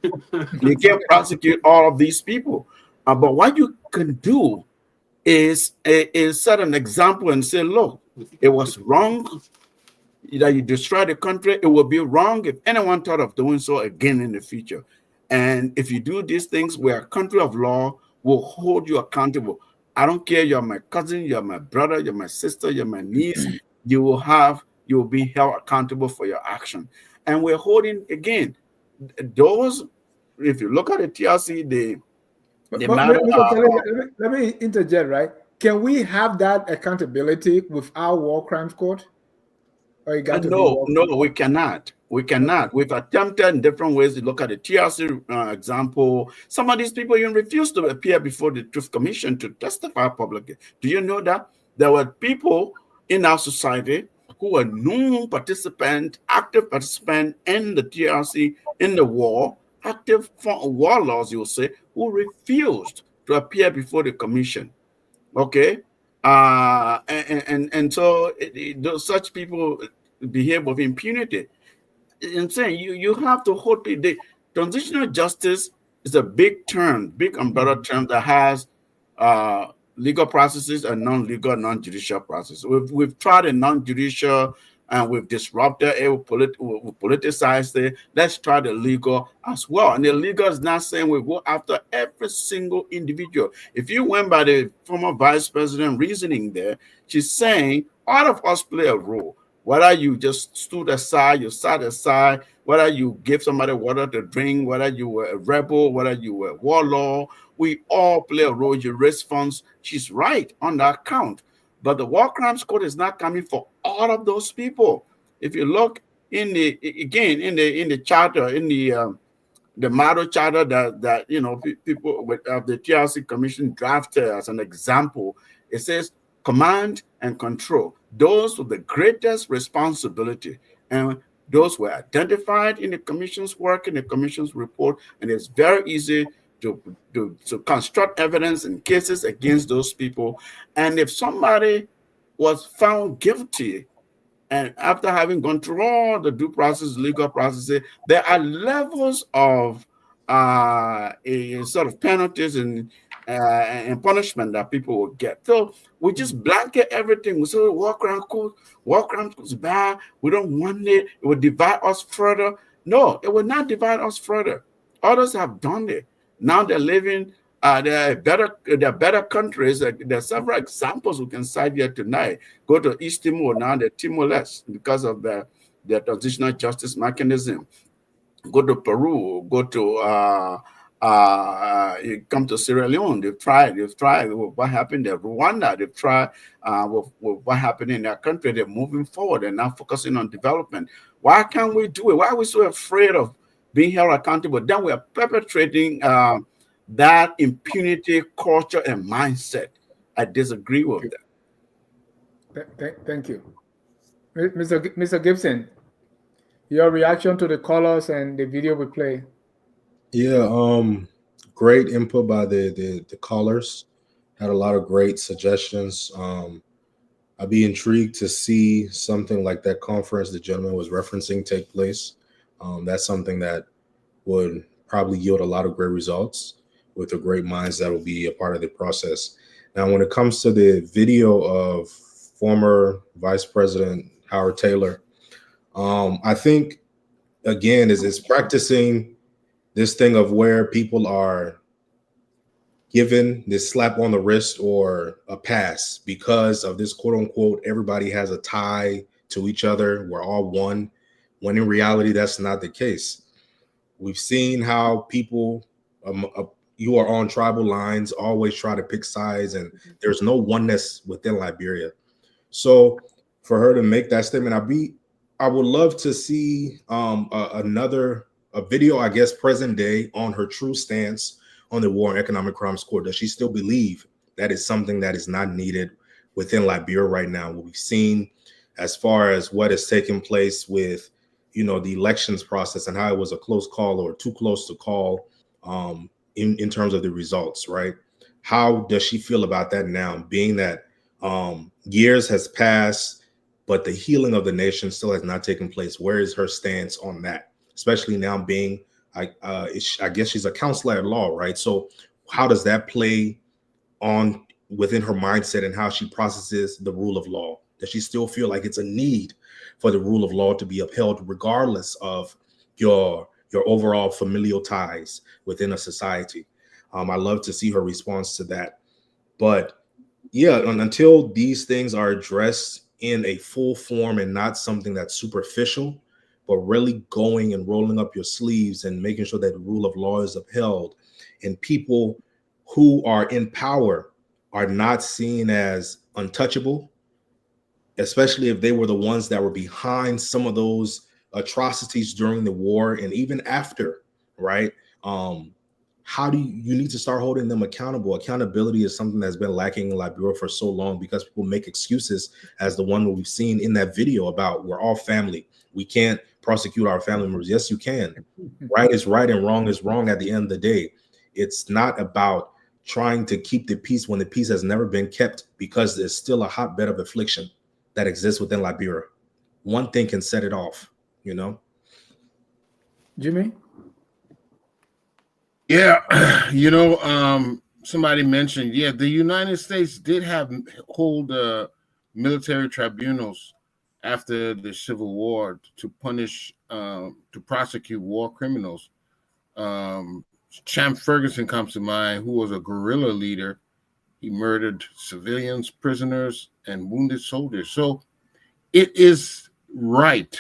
all of these people. But what you can do is set an example and say, look, it was wrong that you destroy the country. It would be wrong if anyone thought of doing so again in the future. And if you do these things, we're a country of law, will hold you accountable. I don't care, you're my cousin, you're my brother, you're my sister, you're my niece, you will be held accountable for your action. And we're holding, again, those, if you look at the TRC, let me interject, right? Can we have that accountability with our war crimes court? Or you got to no, we cannot. We cannot. We've attempted in different ways to look at the TRC example. Some of these people even refused to appear before the Truth Commission to testify publicly. Do you know that? There were people in our society who were known active participant in the TRC, in the war, active warlords, you will say, who refused to appear before the commission. Okay? And so such people behave with impunity. I'm saying you have to hold the transitional justice is a big term, big umbrella term that has legal processes and non-legal, non-judicial processes. We've tried a non-judicial and we've disrupted it, we've politicized it. Let's try the legal as well. And the legal is not saying we go after every single individual. If you went by the former vice president reasoning there, she's saying all of us play a role. Whether you just stood aside, you sat aside, whether you gave somebody water to drink, whether you were a rebel, whether you were a warlord, we all play a role. You raise funds. She's right on that count. But the War Crimes Code is not coming for all of those people. If you look in the charter, in the model charter that people of the TRC Commission drafted as an example, it says command and control. Those with the greatest responsibility, and those were identified in the commission's work, in the commission's report, and it's very easy to construct evidence in cases against those people. And if somebody was found guilty, and after having gone through all the due process, legal processes, there are levels of a sort of penalties and punishment that people will get. So we just blanket everything. We say war crimes is bad. We don't want it. It will divide us further. No, it will not divide us further. Others have done it. Now they're living. There are better countries. There are several examples we can cite here tonight. Go to East Timor now; they're Timor-less because of their transitional justice mechanism. Go to Peru. Go to you come to Sierra Leone. They've tried with what happened there. Rwanda. They've tried with what happened in their country. They're moving forward and now focusing on development. Why can't we do it? Why are we so afraid of being held accountable? Then we are perpetrating that impunity culture and mindset. I disagree with that. Thank you. Mr. Gibson, your reaction to the callers and the video we play. Yeah, great input by the callers. Had a lot of great suggestions. I'd be intrigued to see something like that conference the gentleman was referencing take place. That's something that would probably yield a lot of great results with the great minds that will be a part of the process. Now, when it comes to the video of former Vice President Howard Taylor, I think, again, is practicing this thing of where people are given this slap on the wrist or a pass because of this quote unquote, everybody has a tie to each other. We're all one, when in reality, that's not the case. We've seen how people you are on tribal lines always try to pick sides, and there's no oneness within Liberia. So for her to make that statement, I would love to see another video, I guess, present day on her true stance on the War and Economic Crimes Court. Does she still believe that is something that is not needed within Liberia right now? What we've seen as far as what has taken place with, the elections process and how it was a close call or too close to call in terms of the results, right? How does she feel about that now, being that years has passed, but the healing of the nation still has not taken place? Where is her stance on that? Especially now being, I guess she's a counselor at law, right? So how does that play on within her mindset and how she processes the rule of law? Does she still feel like it's a need for the rule of law to be upheld regardless of your overall familial ties within a society? I love to see her response to that. But yeah, until these things are addressed in a full form and not something that's superficial, but really going and rolling up your sleeves and making sure that the rule of law is upheld, and people who are in power are not seen as untouchable, especially if they were the ones that were behind some of those atrocities during the war and even after, right? How do you need to start holding them accountable? Accountability is something that's been lacking in Liberia for so long because people make excuses, as the one that we've seen in that video about we're all family. We can't prosecute our family members. Yes, you can. Right is right and wrong is wrong at the end of the day. It's not about trying to keep the peace when the peace has never been kept, because there's still a hotbed of affliction that exists within Liberia. One thing can set it off, Jimmy? Yeah, somebody mentioned, the United States did hold military tribunals after the Civil War to punish, to prosecute war criminals. Champ Ferguson comes to mind, who was a guerrilla leader. He murdered civilians, prisoners, and wounded soldiers. So it is right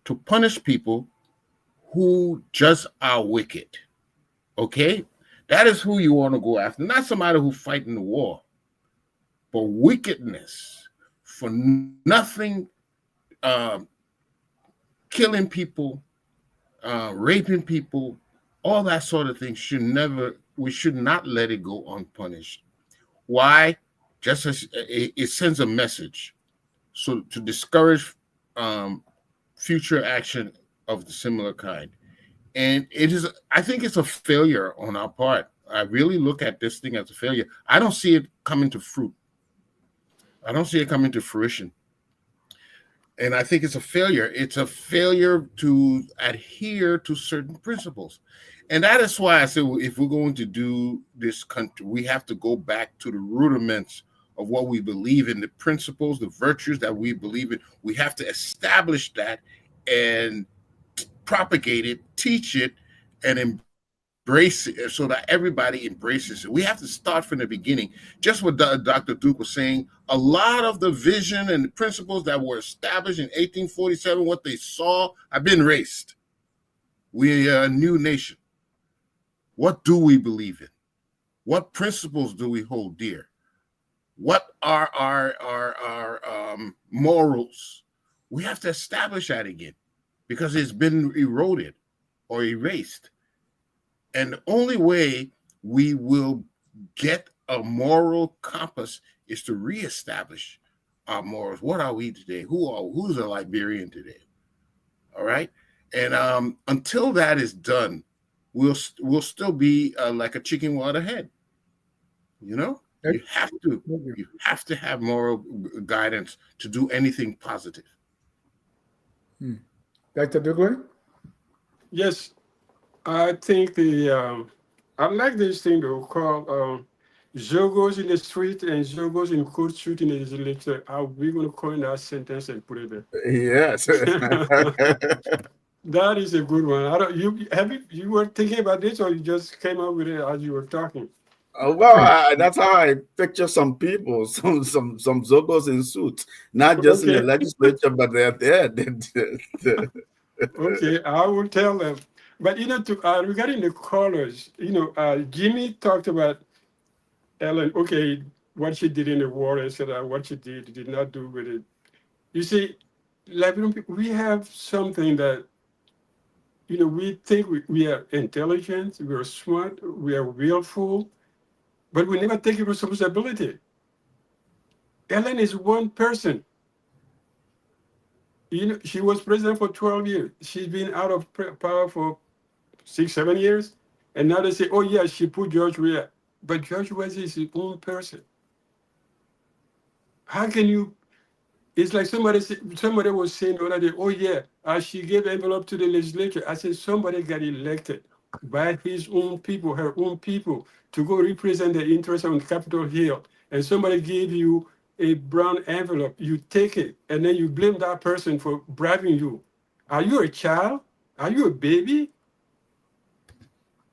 to punish people who just are wicked. Okay? That is who you want to go after. Not somebody who fight in the war, but wickedness for nothing, killing people, raping people, all that sort of thing we should not let it go unpunished. Why? Just as it sends a message. So to discourage future action of the similar kind. And it is, I think it's a failure on our part. I really look at this thing as a failure. I don't see it coming to fruit. I don't see it coming to fruition. And I think it's a failure. It's a failure to adhere to certain principles. And that is why I say, if we're going to do this country, we have to go back to the rudiments of what we believe in, the principles, the virtues that we believe in. We have to establish that and propagate it, teach it, and embrace it so that everybody embraces it. We have to start from the beginning. Just what Dr. Duke was saying, a lot of the vision and the principles that were established in 1847, what they saw, have been erased. We are a new nation. What do we believe in? What principles do we hold dear? What are our morals? We have to establish that again because it's been eroded or erased. And the only way we will get a moral compass is to reestablish our morals. What are we today? Who's a Liberian today? All right. And until that is done, we'll still be like a chicken without a head. You know, you have to have moral guidance to do anything positive. Dr. Douglas? Yes, I think I like this thing they call Zogos in the street and Zogos in court suit in the legislature. Are we going to coin that sentence and put it there? Yes. That is a good one. I don't. You were thinking about this, or you just came up with it as you were talking? Well, that's how I picture some people, some Zogos in suits, not just in the legislature, but they're there. Okay, I will tell them. But regarding the colors, Jimmy talked about Ellen. Okay, what she did in the war, etc. What she did not do with it. You see, Liberian people, we have something that we think we are intelligent, we are smart, we are willful, but we never take responsibility. Ellen is one person. She was president for 12 years. She's been out of power for 6, 7 years. And now they say, oh, yeah, she put George Weah. But George Weah is his own person. How can you? It's like somebody was saying the other day, oh, yeah, she gave envelope to the legislature. I said, somebody got elected by his own people, her own people, to go represent the interests on Capitol Hill. And somebody gave you a brown envelope, you take it, and then you blame that person for bribing you. Are you a child? Are you a baby?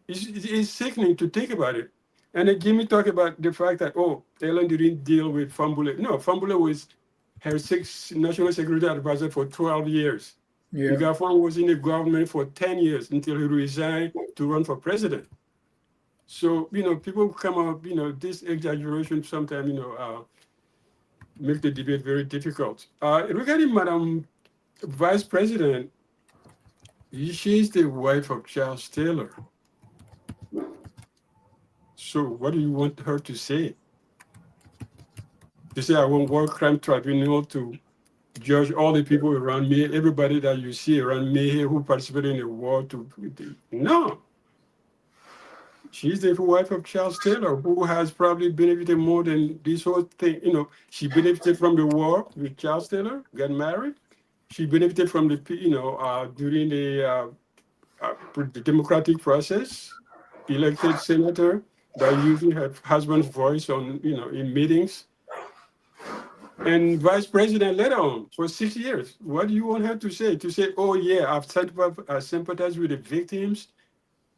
It's sickening to think about it. And then Jimmy talked about the fact that, Ellen didn't deal with Fambule. No, Fambule was her national security advisor for 12 years. Yeah. Igafon was in the government for 10 years until he resigned to run for president. So, people come up, this exaggeration sometimes, make the debate very difficult. Regarding Madam Vice President, she's the wife of Charles Taylor. So what do you want her to say? To say I want war crime tribunal to judge all the people around me, everybody that you see around me here who participated in the war no. She's the wife of Charles Taylor, who has probably benefited more than this whole thing. She benefited from the war with Charles Taylor, got married. She benefited from the, during the democratic process, elected senator by using her husband's voice on, in meetings. And vice president later on for 6 years. What do you want her to say? To say, oh yeah, I've sympathized with the victims.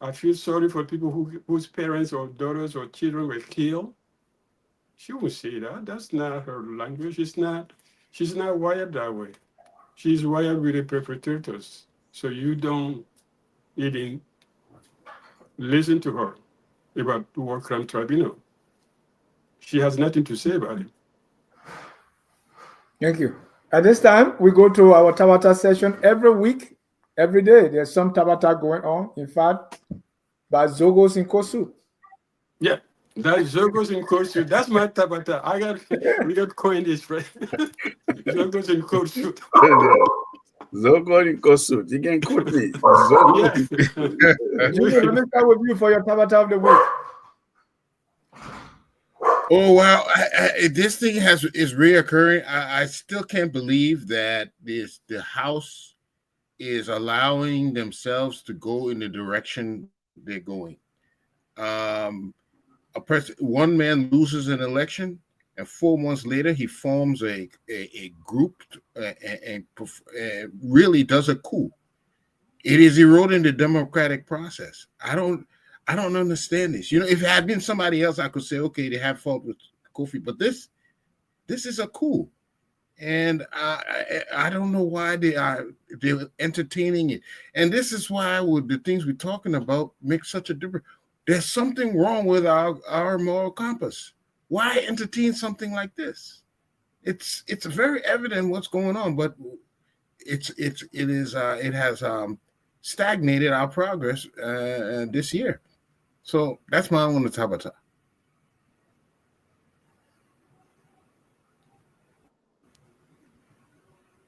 I feel sorry for people whose parents or daughters or children were killed. She won't say that. That's not her language. She's not wired that way. She's wired with the perpetrators. So you don't even listen to her about the war crime tribunal. She has nothing to say about it. Thank you. At this time, we go to our Tabata session every week, every day. There's some Tabata going on. In fact, by Zogos in Kosu. Yeah, that Zogos in Kosu. That's my Tabata. We got coined this, right? Zogos in Kosu. Zogo in Kosut. You can quote me. Yeah. Jimmy, let me start with you for your Tabata of the week. Oh wow, this thing is reoccurring. I still can't believe that the House is allowing themselves to go in the direction they're going. One man loses an election, and 4 months later he forms a group and really does a coup. It is eroding the democratic process. I don't understand this. You know, if it had been somebody else, I could say, okay, they have fault with Kofi, but this is a coup, and I don't know why they're entertaining it. And this is why with the things we're talking about make such a difference. There's something wrong with our moral compass. Why entertain something like this? It's very evident what's going on, but it has stagnated our progress this year. So that's my own Tabata.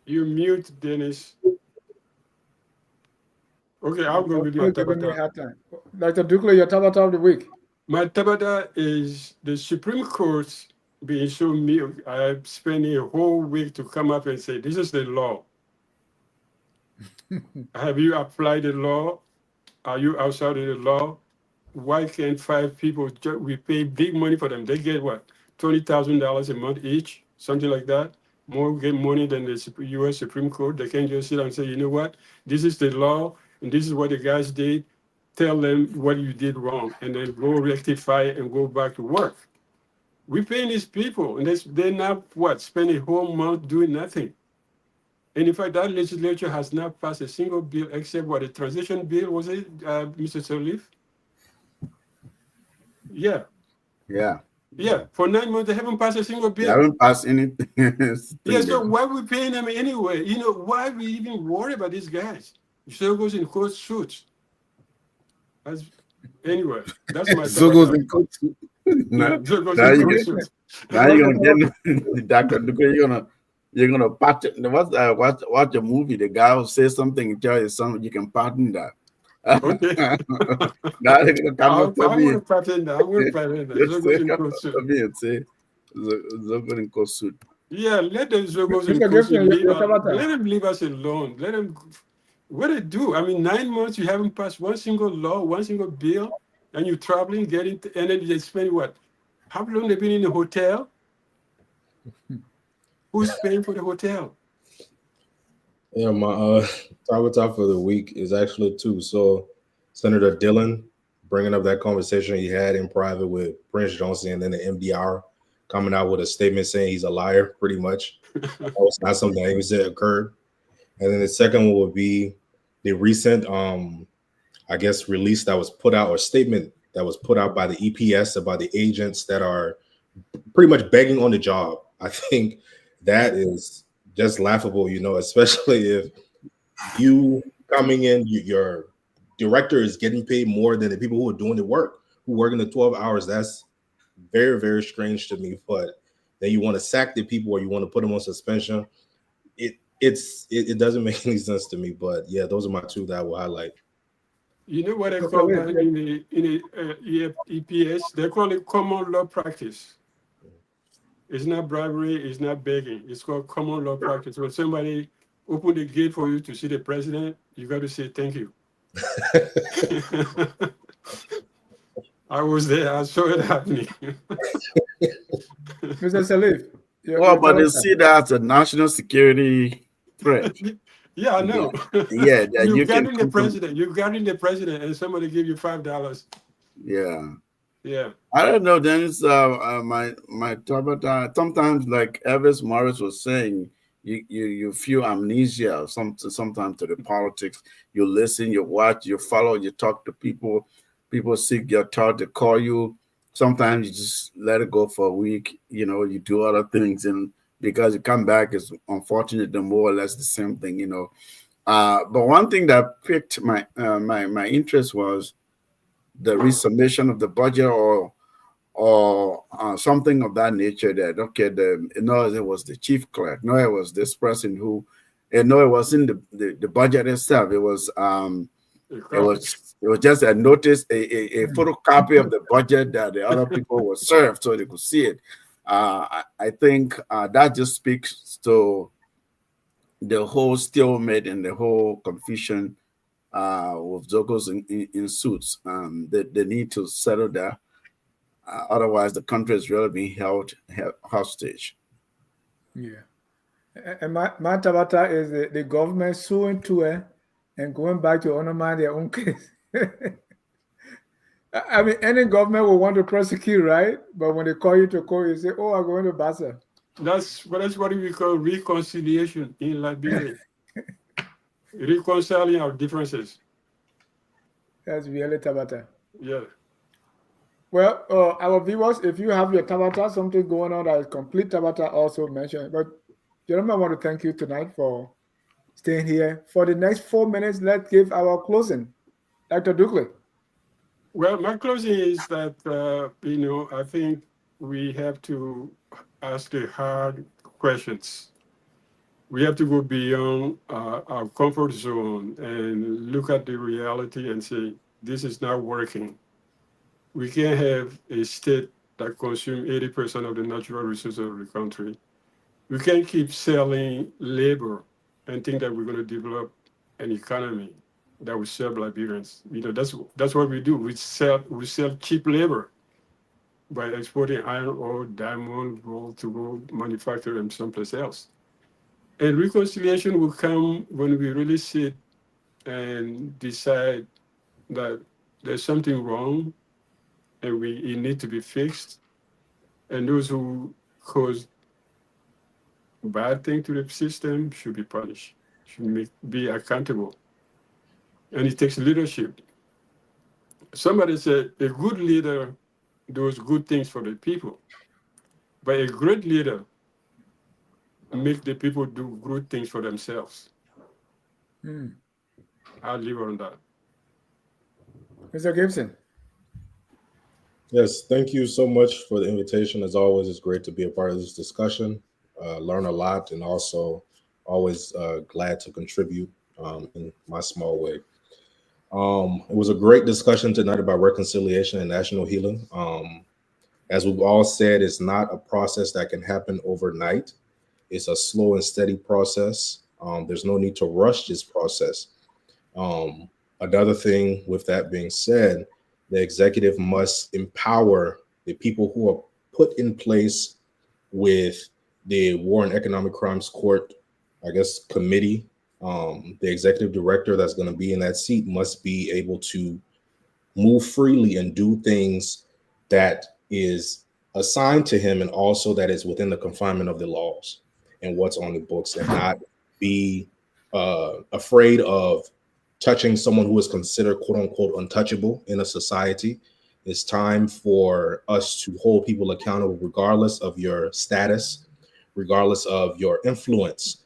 You mute, Dennis. Okay, I'll go with my Please give me a Tabata. hard time. Dr. Dukla, your Tabata of the week. My Tabata is the Supreme Court being so milk. I'm spending a whole week to come up and say, this is the law. Have you applied the law? Are you outside of the law? Why can't 5 people, we pay big money for them? They get what, $20,000 a month each, something like that? More get money than the U.S. Supreme Court. They can't just sit and say, you know what, this is the law, and this is what the guys did. Tell them what you did wrong, and then go rectify it and go back to work. We're paying these people, and they're not, spend a whole month doing nothing. And in fact, that legislature has not passed a single bill except what, a transition bill, was it, Mr. Sirleaf? Yeah. Yeah, for 9 months, they haven't passed a single bill. They haven't passed anything. Yeah, so why are we paying them anyway? You know, why we even worry about these guys? Zogos in court suits. Anyway, that's my Zogos in court suits. Yeah, Zogos in court suits. Now you're gonna get Dr. You're gonna pattern. Watch a movie. The guy will say something and tell you something. You can pattern that. Okay. Now they're gonna come I up to want me. to pattern that. I want to pattern that. Zogos in court suit. Say Zogos in court suit. Yeah, let the Zogos in Mr. court suit Gibson, leave your us. Tabata. Let them leave us alone. Let them. What they do? I mean, 9 months you haven't passed one single law, one single bill, and you're traveling, and then they spend what? How long they been in the hotel? Who's paying for the hotel? Yeah, my top for the week is actually 2. So Senator Dillon bringing up that conversation he had in private with Prince Johnson, and then the MDR coming out with a statement saying he's a liar, pretty much. It's not something that even said occurred. And then the second one would be the recent, I guess, release that was put out, or statement that was put out by the EPS about the agents that are pretty much begging on the job. I think that is just laughable, you know, especially if you coming in, your director is getting paid more than the people who are doing the work, who work in the 12 hours. That's very, very strange to me. But then you want to sack the people, or you want to put them on suspension. It doesn't make any sense to me. But yeah, those are my 2 that I will highlight. You know what they call that in the EPS? They call it common law practice. It's not bribery, it's not begging. It's called common law practice. When somebody open the gate for you to see the president, you got to say thank you. I was there. I saw it happening. Mr. Salif. Well, but they see that as a national security threat. Yeah, I know. Yeah, You're guarding the president. You're guarding the president, and somebody give you $5. Yeah. Yeah. I don't know, Dennis. My Tabata, sometimes, like Elvis Morris was saying, you feel amnesia sometimes to the politics. You listen, you watch, you follow, you talk to people. People seek your thought to call you. Sometimes you just let it go for a week. You know, you do other things, and because you come back, it's unfortunate, the more or less the same thing. You know, but one thing that piqued my my interest was the resubmission of the budget, or something of that nature. That okay, it was the chief clerk. No, it was this person who And no, it wasn't the budget itself. It was just a notice, a photocopy of the budget that the other people were served so they could see it. I think that just speaks to the whole stalemate and the whole confusion with those in suits. They need to settle that. Otherwise, the country is really being held hostage. Yeah. And my Tabata is the government suing to it and going back to undermine their own case. I mean, any government will want to prosecute, right? But when they call you to court, you say, "Oh, I'm going to Bassa." That's what we call reconciliation in Liberia. Reconciling our differences. That's really Tabata. Yeah. Well, our viewers, if you have your Tabata, something going on that is complete Tabata, also mention it. But gentlemen, I want to thank you tonight for staying here. For the next 4 minutes, let's give our closing. Dr. Dukley. Well, my closing is that, I think we have to ask the hard questions. We have to go beyond our comfort zone and look at the reality and say, this is not working. We can't have a state that consumes 80% of the natural resources of the country. We can't keep selling labor and think that we're going to develop an economy that will serve Liberians. That's what we do. We sell cheap labor by exporting iron ore, diamond, gold to go manufacture them someplace else. And reconciliation will come when we really sit and decide that there's something wrong and it needs to be fixed. And those who cause bad thing to the system should be punished, should be accountable. And it takes leadership. Somebody said a good leader does good things for the people, but a great leader makes the people do good things for themselves. I'll leave it on that. Mr. Gibson. Yes, thank you so much for the invitation. As always, it's great to be a part of this discussion, learn a lot, and also always glad to contribute in my small way. It was a great discussion tonight about reconciliation and national healing. As we've all said, it's not a process that can happen overnight. It's a slow and steady process. There's no need to rush this process. Another thing with that being said, the executive must empower the people who are put in place with the War and Economic Crimes Court, committee. The executive director that's going to be in that seat must be able to move freely and do things that is assigned to him, and also that is within the confinement of the laws and what's on the books, and not be afraid of touching someone who is considered quote unquote untouchable in a society. It's time for us to hold people accountable regardless of your status, regardless of your influence.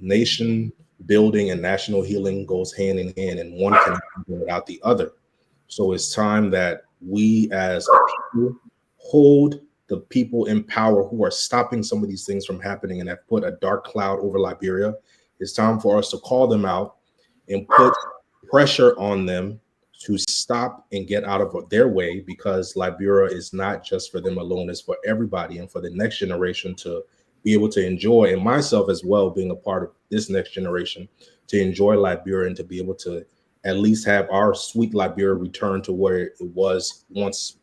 Nation building and national healing goes hand in hand, and one cannot go without the other. So it's time that we as a people hold the people in power who are stopping some of these things from happening and have put a dark cloud over Liberia. It's time for us to call them out and put pressure on them to stop and get out of their way, because Liberia is not just for them alone, it's for everybody and for the next generation to be able to enjoy, and myself as well being a part of this next generation, to enjoy Liberia and to be able to at least have our sweet Liberia return to where it was once.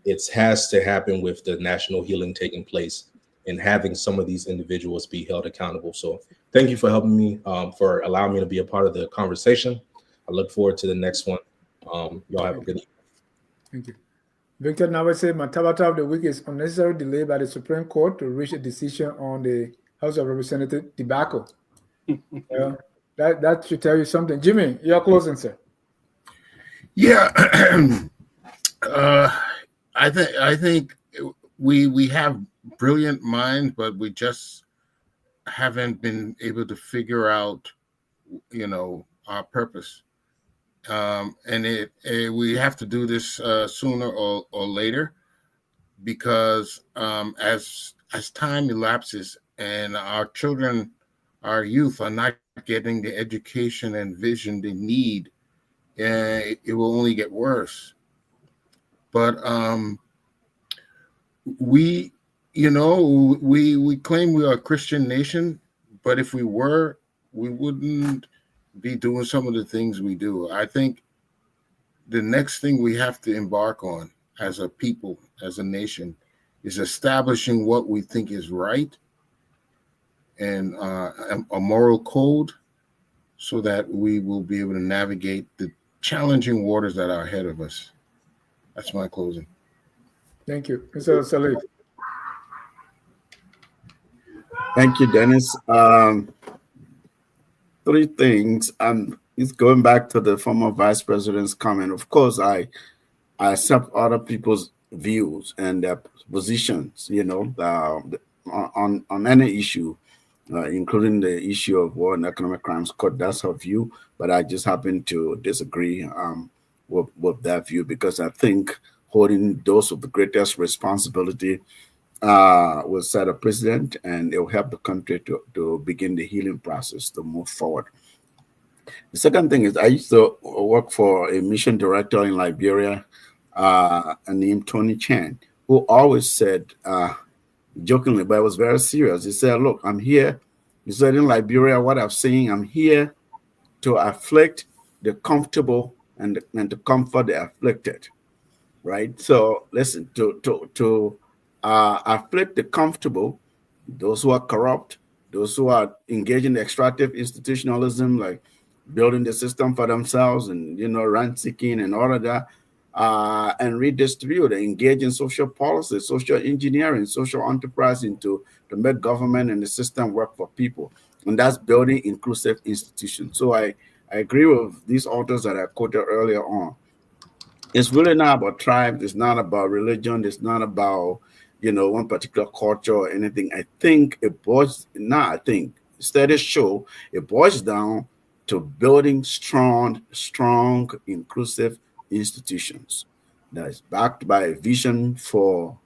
It has to happen with the national healing taking place and having some of these individuals be held accountable. So thank you for helping me, for allowing me to be a part of the conversation. I look forward to the next one. Y'all have a good evening. Thank you. Victor now would say my Tabata of the week is unnecessary delay by the Supreme Court to reach a decision on the House of Representatives debacle. That should tell you something. Jimmy, you're closing, sir. Yeah. I think we have brilliant minds, but we just haven't been able to figure out, our purpose. And we have to do this sooner or later, because as time elapses and our children our youth are not getting the education and vision they need, it will only get worse. But we, we claim we are a Christian nation, but if we were, we wouldn't be doing some of the things we do. I think the next thing we have to embark on as a people, as a nation, is establishing what we think is right and a moral code, so that we will be able to navigate the challenging waters that are ahead of us. That's my closing. Thank you. Mr. Salih. Thank you, Dennis. Three things. It's going back to the former vice president's comment. Of course, I accept other people's views and their positions, on any issue, including the issue of war and economic crimes court. That's her view, but I just happen to disagree with that view, because I think holding those with the greatest responsibility will set a precedent, and it will help the country to begin the healing process to move forward. The second thing is, I used to work for a mission director in Liberia named Tony Chan, who always said, jokingly, but it was very serious. He said, look, I'm here. He said, in Liberia, what I'm saying, I'm here to afflict the comfortable and to comfort the afflicted, right? So listen, to afflict the comfortable, those who are corrupt, those who are engaged in extractive institutionalism, like building the system for themselves and, rent seeking and all of that, and redistribute, engage in social policy, social engineering, social enterprise to make government and the system work for people. And that's building inclusive institutions. So I agree with these authors that I quoted earlier on. It's really not about tribes. It's not about religion. It's not about, one particular culture or anything. I think studies show it boils down to building strong, inclusive institutions that is backed by a vision for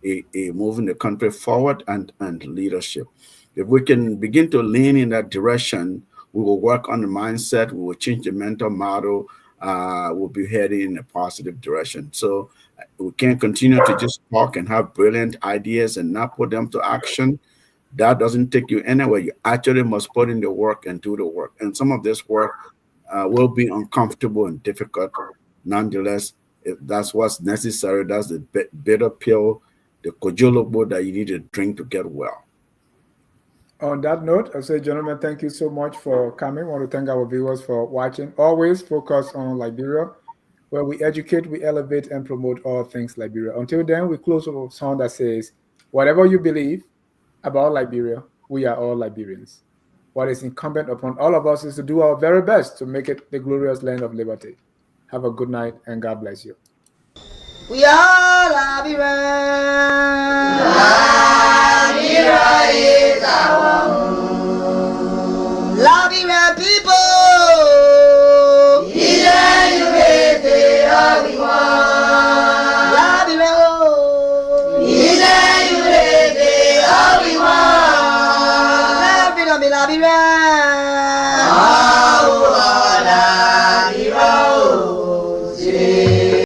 a moving the country forward and leadership. If we can begin to lean in that direction, we will work on the mindset, we will change the mental model, we'll be heading in a positive direction. So we can't continue to just talk and have brilliant ideas and not put them to action. That doesn't take you anywhere. You actually must put in the work and do the work. And some of this work will be uncomfortable and difficult. Nonetheless, if that's what's necessary, that's the bitter pill, the kojolobo that you need to drink to get well. On that note, I say, gentlemen, thank you so much for coming. I want to thank our viewers for watching. Always focus on Liberia, where we educate, we elevate, and promote all things Liberia. Until then, we close with a song that says, whatever you believe about Liberia, we are all Liberians. What is incumbent upon all of us is to do our very best to make it the glorious land of liberty. Have a good night, and God bless you. We are Liberians. Liberia is our